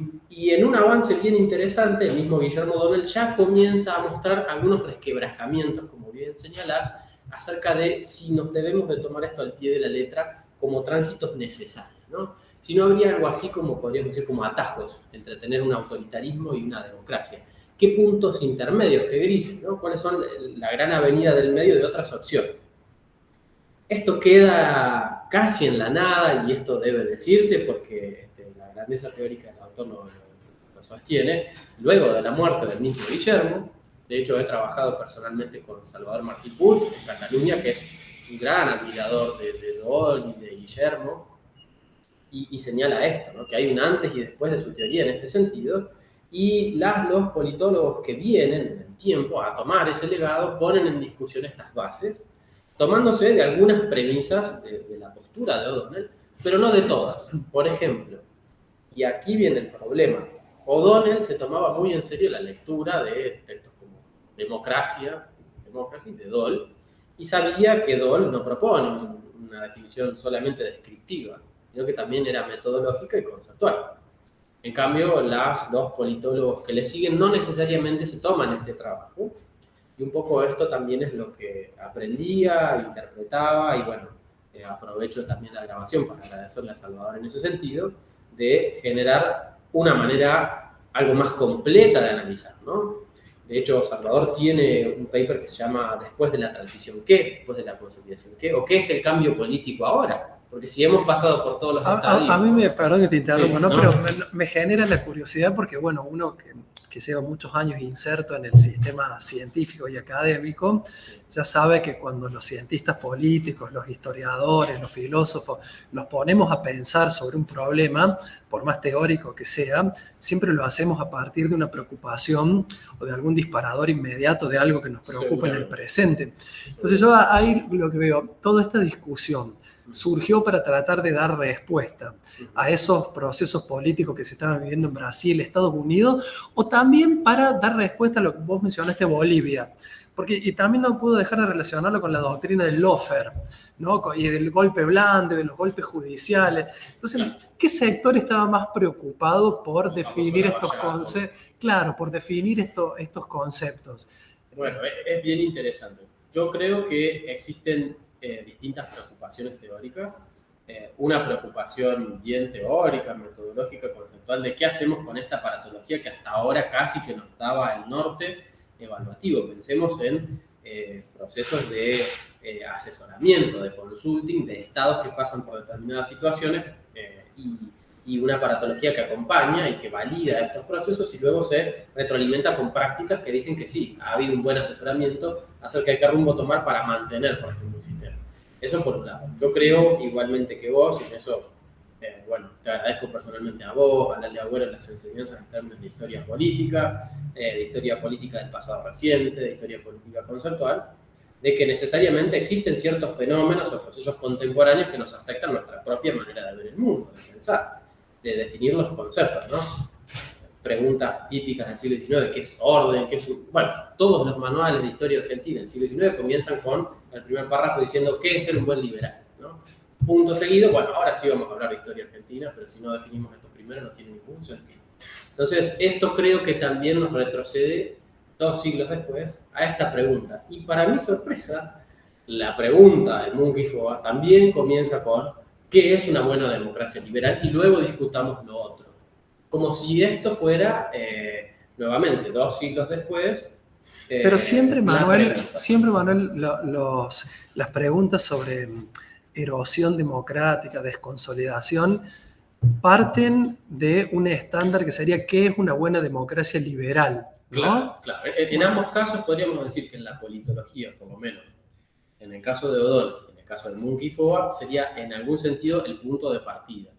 en un avance bien interesante, el mismo Guillermo O'Donnell ya comienza a mostrar algunos resquebrajamientos, como bien señalás, acerca de si nos debemos de tomar esto al pie de la letra como tránsitos necesarios, ¿no? Si no habría algo así como, podríamos decir, como atajos entre tener un autoritarismo y una democracia. ¿Qué puntos intermedios, qué grises, ¿no? ¿Cuáles son la gran avenida del medio de otras opciones? Esto queda casi en la nada, y esto debe decirse porque la grandeza teórica del autor lo sostiene, luego de la muerte del mismo Guillermo. De hecho, he trabajado personalmente con Salvador Martí Puig en Cataluña, que es un gran admirador de Dole y de Guillermo, y señala esto, ¿no? Que hay un antes y después de su teoría en este sentido, y los politólogos que vienen en el tiempo a tomar ese legado ponen en discusión estas bases, tomándose de algunas premisas de la postura de O'Donnell, pero no de todas. Por ejemplo, y aquí viene el problema, O'Donnell se tomaba muy en serio la lectura de textos como Democracy, de Dole, y sabía que Dole no propone una definición solamente descriptiva, sino que también era metodológica y conceptual. En cambio, los politólogos que le siguen no necesariamente se toman este trabajo, y un poco esto también es lo que aprendía, interpretaba, y bueno, aprovecho también la grabación para agradecerle a Salvador en ese sentido, de generar una manera algo más completa de analizar, ¿no? De hecho, Salvador tiene un paper que se llama Después de la transición, ¿qué? Después de la consolidación, ¿qué? ¿O qué es el cambio político ahora? Porque si hemos pasado por todos los estadios... A mí perdón que te interrumpa, sí, ¿no? ¿no? Pero me genera la curiosidad porque, bueno, uno que lleva muchos años inserto en el sistema científico y académico, ya sabe que cuando los cientistas políticos, los historiadores, los filósofos, nos ponemos a pensar sobre un problema, por más teórico que sea, siempre lo hacemos a partir de una preocupación o de algún disparador inmediato de algo que nos preocupa en el presente. Entonces yo ahí lo que veo, toda esta discusión surgió para tratar de dar respuesta a esos procesos políticos que se estaban viviendo en Brasil, Estados Unidos, o también para dar respuesta a lo que vos mencionaste, Bolivia. Porque, y también no puedo dejar de relacionarlo con la doctrina del lawfare, ¿no? Y del golpe blando, de los golpes judiciales. Entonces, ¿qué sector estaba más preocupado por definir estos conceptos? Claro, por definir estos conceptos. Bueno, es bien interesante. Yo creo que existen distintas preocupaciones teóricas. Una preocupación bien teórica, metodológica, conceptual, de qué hacemos con esta paratología que hasta ahora casi que nos daba el norte evaluativo. Pensemos en procesos de asesoramiento, de consulting, de estados que pasan por determinadas situaciones y una paratología que acompaña y que valida estos procesos y luego se retroalimenta con prácticas que dicen que sí, ha habido un buen asesoramiento acerca de qué rumbo tomar para mantener, por ejemplo, un sistema. Eso por un lado. Yo creo igualmente que vos, y en eso, bueno, te agradezco personalmente a vos, a Lali Agüero, las enseñanzas en términos de historia política del pasado reciente, de historia política conceptual, de que necesariamente existen ciertos fenómenos o procesos contemporáneos que nos afectan nuestra propia manera de ver el mundo, de pensar, de definir los conceptos, ¿no? Preguntas típicas del siglo XIX, ¿qué es orden? ¿Qué es Bueno, todos los manuales de historia argentina del siglo XIX comienzan con el primer párrafo diciendo ¿qué es ser un buen liberal? ¿No? Punto seguido, bueno, ahora sí vamos a hablar de historia argentina, pero si no definimos esto primero no tiene ningún sentido. Entonces, esto creo que también nos retrocede 2 siglos después a esta pregunta. Y para mi sorpresa, la pregunta de Munck y Foa también comienza con ¿qué es una buena democracia liberal? Y luego discutamos lo otro. Como si esto fuera, nuevamente, 2 siglos después. Pero siempre, Manuel, las preguntas sobre erosión democrática, desconsolidación, parten de un estándar que sería ¿qué es una buena democracia liberal? ¿No? Claro, claro. En ambos casos podríamos decir que en la politología, por lo menos, en el caso de O'Donnell, en el caso de Munck y Foa, sería en algún sentido el punto de partida.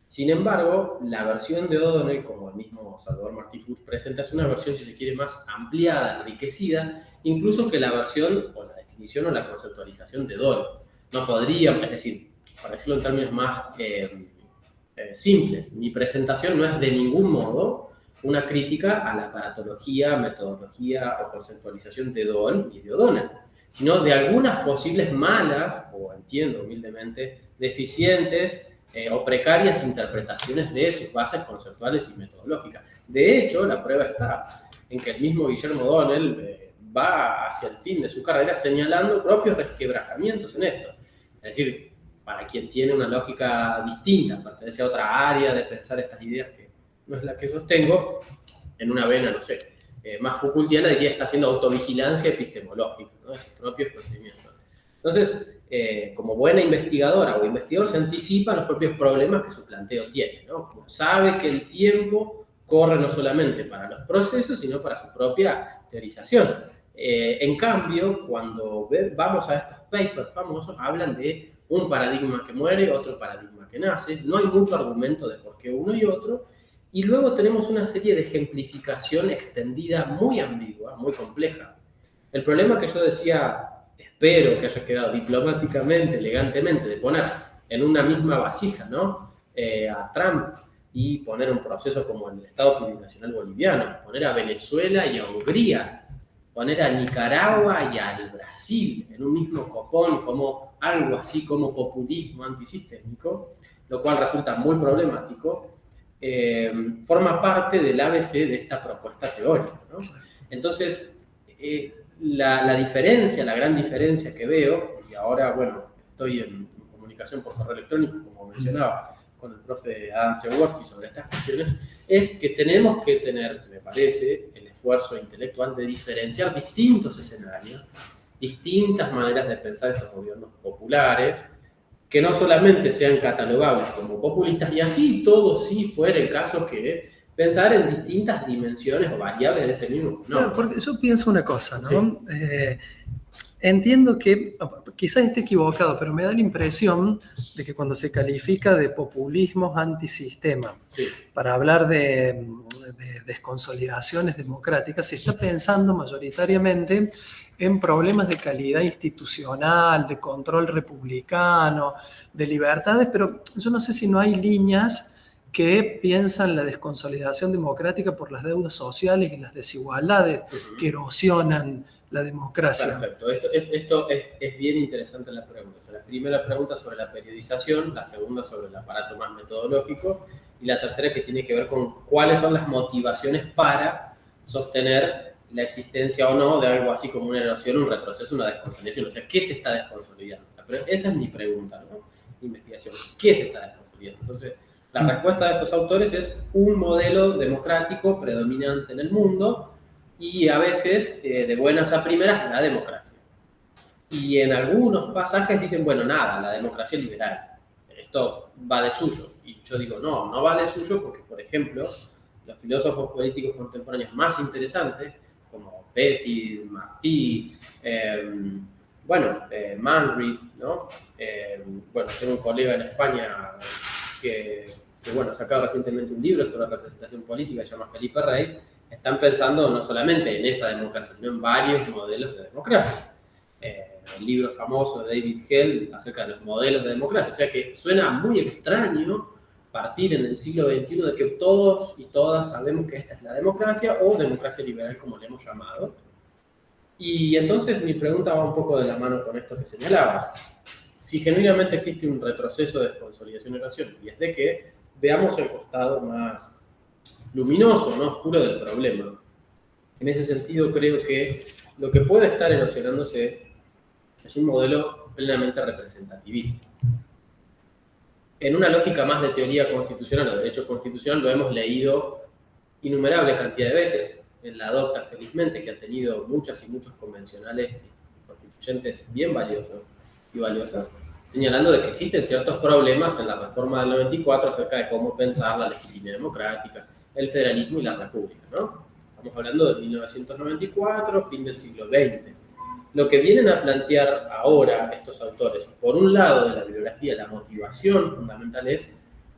Sin embargo, la versión de O'Donnell, como el mismo Salvador Martí Puig presenta, es una versión, si se quiere, más ampliada, enriquecida, incluso que la versión o la definición o la conceptualización de O'Donnell. No podríamos, es decir, para decirlo en términos más simples, mi presentación no es de ningún modo una crítica a la paratología, metodología o conceptualización de Doll y de O'Donnell, sino de algunas posibles malas, o entiendo humildemente, deficientes o precarias interpretaciones de sus bases conceptuales y metodológicas. De hecho, la prueba está en que el mismo Guillermo O'Donnell va hacia el fin de su carrera señalando propios resquebrajamientos en esto. Es decir, para quien tiene una lógica distinta, pertenece a otra área de pensar estas ideas que no es la que sostengo, en una vena, no sé, más Foucaultiana, diría que está haciendo autovigilancia epistemológica, ¿no? De sus propios procedimientos. Entonces, como buena investigadora o investigador, se anticipa los propios problemas que su planteo tiene, ¿no? Como sabe que el tiempo corre no solamente para los procesos, sino para su propia teorización. En cambio, cuando vamos a estos papers famosos, hablan de un paradigma que muere, otro paradigma que nace, no hay mucho argumento de por qué uno y otro, y luego tenemos una serie de ejemplificación extendida muy ambigua, muy compleja. El problema que yo decía, espero que haya quedado diplomáticamente, elegantemente, de poner en una misma vasija, ¿no? A Trump y poner un proceso como el Estado Plurinacional Boliviano, poner a Venezuela y a Hungría, poner a Nicaragua y al Brasil en un mismo copón como algo así como populismo antisistémico, lo cual resulta muy problemático, forma parte del ABC de esta propuesta teórica, ¿no? Entonces, la diferencia, la gran diferencia que veo, y ahora, bueno, estoy en comunicación por correo electrónico, como mencionaba, con el profe Adam Seworski sobre estas cuestiones, es que tenemos que tener, me parece, el esfuerzo intelectual de diferenciar distintos escenarios, distintas maneras de pensar estos gobiernos populares, que no solamente sean catalogables como populistas, y así todo sí fuera el caso que pensar en distintas dimensiones o variables de ese mismo fenómeno. Claro, porque yo pienso una cosa, ¿no? Sí. Entiendo que, quizás esté equivocado, pero me da la impresión de que cuando se califica de populismos antisistema, sí, para hablar de de desconsolidaciones democráticas, se está pensando mayoritariamente en problemas de calidad institucional, de control republicano, de libertades, pero yo no sé si no hay líneas que piensan la desconsolidación democrática por las deudas sociales y las desigualdades que erosionan la democracia. Perfecto, esto es bien interesante la pregunta. O sea, la primera pregunta sobre la periodización, la segunda sobre el aparato más metodológico y la tercera que tiene que ver con cuáles son las motivaciones para sostener la existencia o no de algo así como una erosión, un retroceso, una desconsolidación. O sea, ¿qué se está desconsolidando? Pero esa es mi pregunta, ¿no? Investigación. ¿Qué se está desconsolidando? Entonces, la respuesta de estos autores es un modelo democrático predominante en el mundo y a veces, de buenas a primeras, la democracia. Y en algunos pasajes dicen, bueno, nada, la democracia liberal. Esto va de suyo. Y yo digo, no, no va de suyo porque, por ejemplo, los filósofos políticos contemporáneos más interesantes, como Petty, Martí, Manrique, ¿no? Bueno, tengo un colega en España que ha sacado recientemente un libro sobre representación política, se llama Felipe Rey. Están pensando no solamente en esa democracia, sino en varios modelos de democracia. El libro famoso de David Hell acerca de los modelos de democracia. O sea que suena muy extraño partir en el siglo XXI de que todos y todas sabemos que esta es la democracia o democracia liberal, como le hemos llamado. Y entonces mi pregunta va un poco de la mano con esto que señalabas. Si genuinamente existe un retroceso de consolidación y erosión, y es de que veamos el costado más luminoso, no oscuro del problema. En ese sentido, creo que lo que puede estar erosionándose es un modelo plenamente representativista. En una lógica más de teoría constitucional o derecho constitucional lo hemos leído innumerables cantidades de veces. En la Docta, felizmente, que ha tenido muchas y muchos convencionales y constituyentes bien valiosos y valiosas, señalando de que existen ciertos problemas en la reforma del 94 acerca de cómo pensar la legitimidad democrática, el federalismo y la república, ¿no? Estamos hablando de 1994, fin del siglo XX. Lo que vienen a plantear ahora estos autores, por un lado de la bibliografía, la motivación fundamental es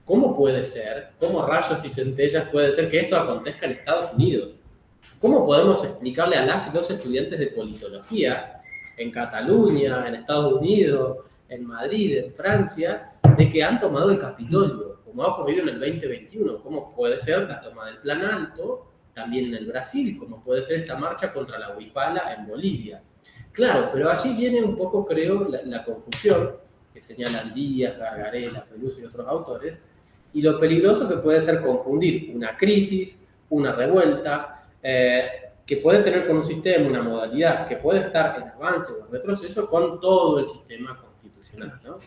cómo puede ser, cómo rayos y centellas puede ser que esto acontezca en Estados Unidos. ¿Cómo podemos explicarle a las y los estudiantes de politología en Cataluña, en Estados Unidos, en Madrid, en Francia, de que han tomado el Capitolio, como ha ocurrido en el 2021? ¿Cómo puede ser la toma del Plan Alto también en el Brasil? ¿Cómo puede ser esta marcha contra la huipala en Bolivia? Claro, pero allí viene un poco, creo, la confusión que señalan Díaz, Gargarella, Peluso y otros autores, y lo peligroso que puede ser confundir una crisis, una revuelta, que puede tener como un sistema, una modalidad, que puede estar en avance o en retroceso con todo el sistema constitucional, ¿no?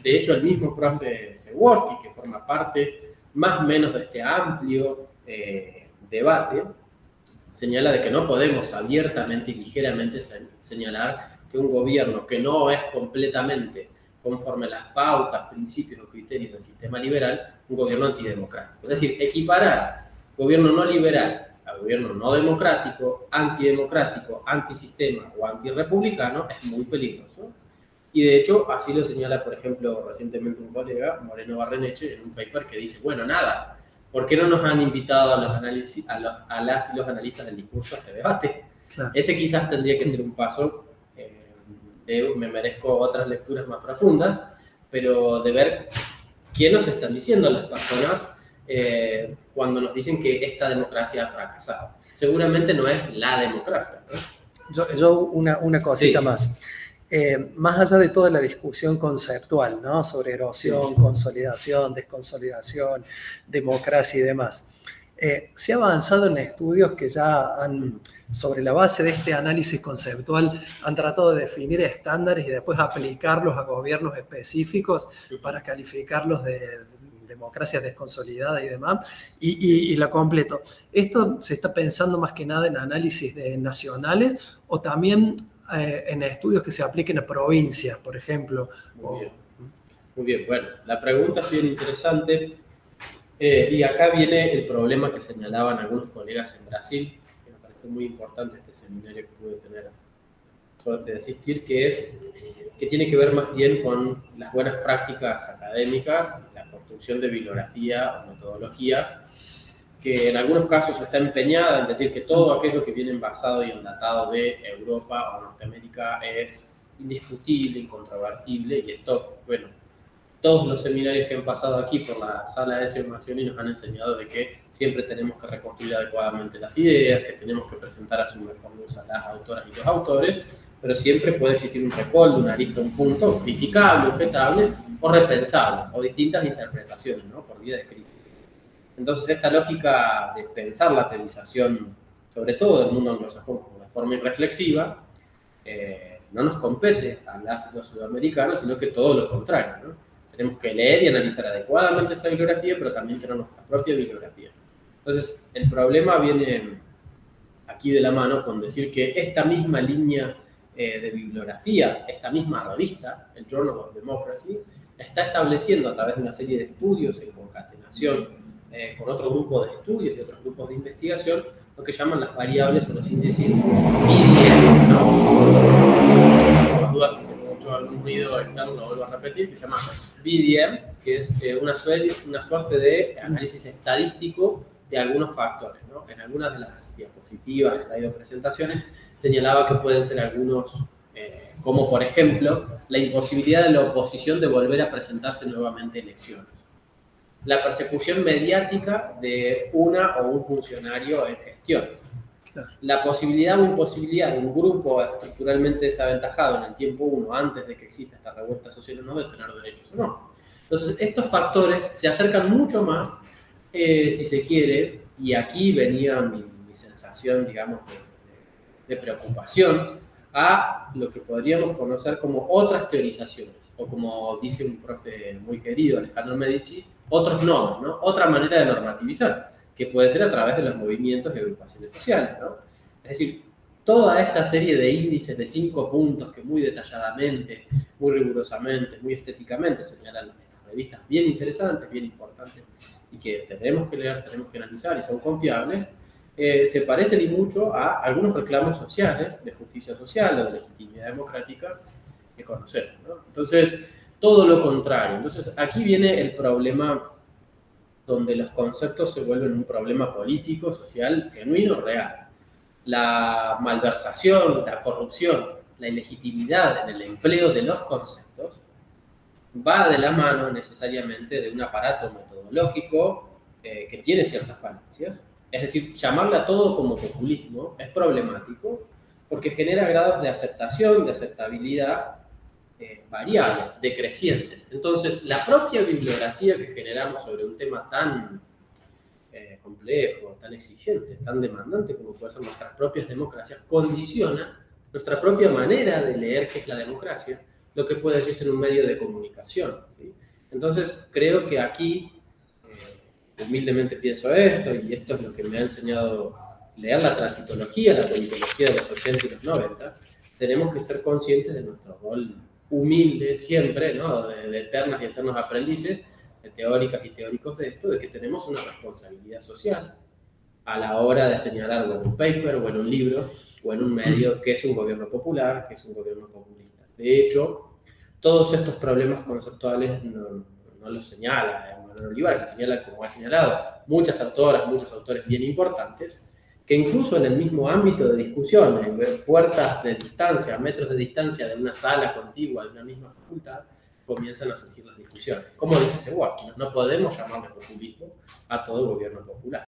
De hecho, el mismo profe Zeworski, que forma parte más o menos de este amplio debate, señala de que no podemos abiertamente y ligeramente señalar que un gobierno que no es completamente conforme a las pautas, principios o criterios del sistema liberal, un gobierno antidemocrático. Es decir, equiparar gobierno no liberal a gobierno no democrático, antidemocrático, antisistema o antirrepublicano es muy peligroso. Y de hecho, así lo señala, por ejemplo, recientemente un colega, Moreno Barreneche, en un paper que dice, bueno, nada, ¿por qué no nos han invitado a las y los analistas del discurso a este debate? Claro. Ese quizás tendría que ser un paso, me merezco otras lecturas más profundas, pero de ver qué nos están diciendo las personas cuando nos dicen que esta democracia ha fracasado. Seguramente no es la democracia, ¿no? Yo una cosita más. Más allá de toda la discusión conceptual, ¿no? Sobre erosión, consolidación, desconsolidación, democracia y demás, se ha avanzado en estudios que ya han, sobre la base de este análisis conceptual, han tratado de definir estándares y después aplicarlos a gobiernos específicos para calificarlos de democracias desconsolidadas y demás, y la completo. ¿Esto se está pensando más que nada en análisis nacionales o también en estudios que se apliquen a provincias, por ejemplo? Muy bien, bueno, la pregunta es bien interesante y acá viene el problema que señalaban algunos colegas en Brasil, que me pareció muy importante este seminario que pude tener suerte de asistir, que tiene que ver más bien con las buenas prácticas académicas, la construcción de bibliografía o metodología, que en algunos casos está empeñada en decir que todo aquello que viene envasado y enlatado de Europa o Norteamérica es indiscutible, incontrovertible, y esto, bueno, todos los seminarios que han pasado aquí por la sala de formación y nos han enseñado de que siempre tenemos que reconstruir adecuadamente las ideas, que tenemos que presentar a su mejor luz a las autoras y los autores, pero siempre puede existir un recoldo, una arista, un punto criticable, objetable o repensable, o distintas interpretaciones, ¿no? Por vía de crítica. Entonces, esta lógica de pensar la teorización, sobre todo del mundo anglosajón, como de forma irreflexiva, no nos compete a los sudamericanos, sino que todo lo contrario, ¿no? Tenemos que leer y analizar adecuadamente esa bibliografía, pero también tener nuestra propia bibliografía. Entonces, el problema viene aquí de la mano con decir que esta misma línea de bibliografía, esta misma revista, el Journal of Democracy, está estableciendo a través de una serie de estudios en concatenación con otro grupo de estudios y otros grupos de investigación, lo que llaman las variables o los índices BDM, ¿no? Por las dudas, si se escuchó algún ruido externo, lo vuelvo a repetir, que se llama BDM, que es una suerte de análisis estadístico de algunos factores, ¿no? En algunas de las diapositivas, en las presentaciones, señalaba que pueden ser algunos, como por ejemplo, la imposibilidad de la oposición de volver a presentarse nuevamente en elecciones, la persecución mediática de una o un funcionario en gestión, la posibilidad o imposibilidad de un grupo estructuralmente desaventajado en el tiempo 1, antes de que exista esta revuelta social o no, de tener derechos o no. Entonces, estos factores se acercan mucho más, si se quiere, y aquí venía mi sensación, digamos, de preocupación, a lo que podríamos conocer como otras teorizaciones, o como dice un profe muy querido, Alejandro Medici, otros nodos, ¿no? Otra manera de normativizar, que puede ser a través de los movimientos y agrupaciones sociales, ¿no? Es decir, toda esta serie de índices de 5 puntos que muy detalladamente, muy rigurosamente, muy estéticamente señalan estas revistas bien interesantes, bien importantes, y que tenemos que leer, tenemos que analizar y son confiables, se parecen y mucho a algunos reclamos sociales, de justicia social o de legitimidad democrática que conocemos, ¿no? Entonces, todo lo contrario. Entonces, aquí viene el problema donde los conceptos se vuelven un problema político, social, genuino, real. La malversación, la corrupción, la ilegitimidad en el empleo de los conceptos va de la mano necesariamente de un aparato metodológico que tiene ciertas falencias. Es decir, llamarle a todo como populismo es problemático porque genera grados de aceptación, de aceptabilidad variables, decrecientes. Entonces, la propia bibliografía que generamos sobre un tema tan complejo, tan exigente, tan demandante como puede ser nuestras propias democracias, condiciona nuestra propia manera de leer qué es la democracia, lo que puede decirse en un medio de comunicación, ¿sí? Entonces, creo que aquí, humildemente pienso esto, y esto es lo que me ha enseñado leer la transitología, la politología de los 80 y los 90, tenemos que ser conscientes de nuestro rol humilde siempre, ¿no? De eternas y eternos aprendices, de teóricas y teóricos de esto, de que tenemos una responsabilidad social a la hora de señalar o en un paper, o en un libro, o en un medio, que es un gobierno popular, que es un gobierno populista. De hecho, todos estos problemas conceptuales no los señala Emanuel Olivares, los señala, como ha señalado, muchas autoras, muchos autores bien importantes, que incluso en el mismo ámbito de discusión, en puertas de distancia, metros de distancia de una sala contigua de una misma facultad, comienzan a surgir las discusiones. Como dice Seward, no podemos llamarle populismo a todo gobierno popular.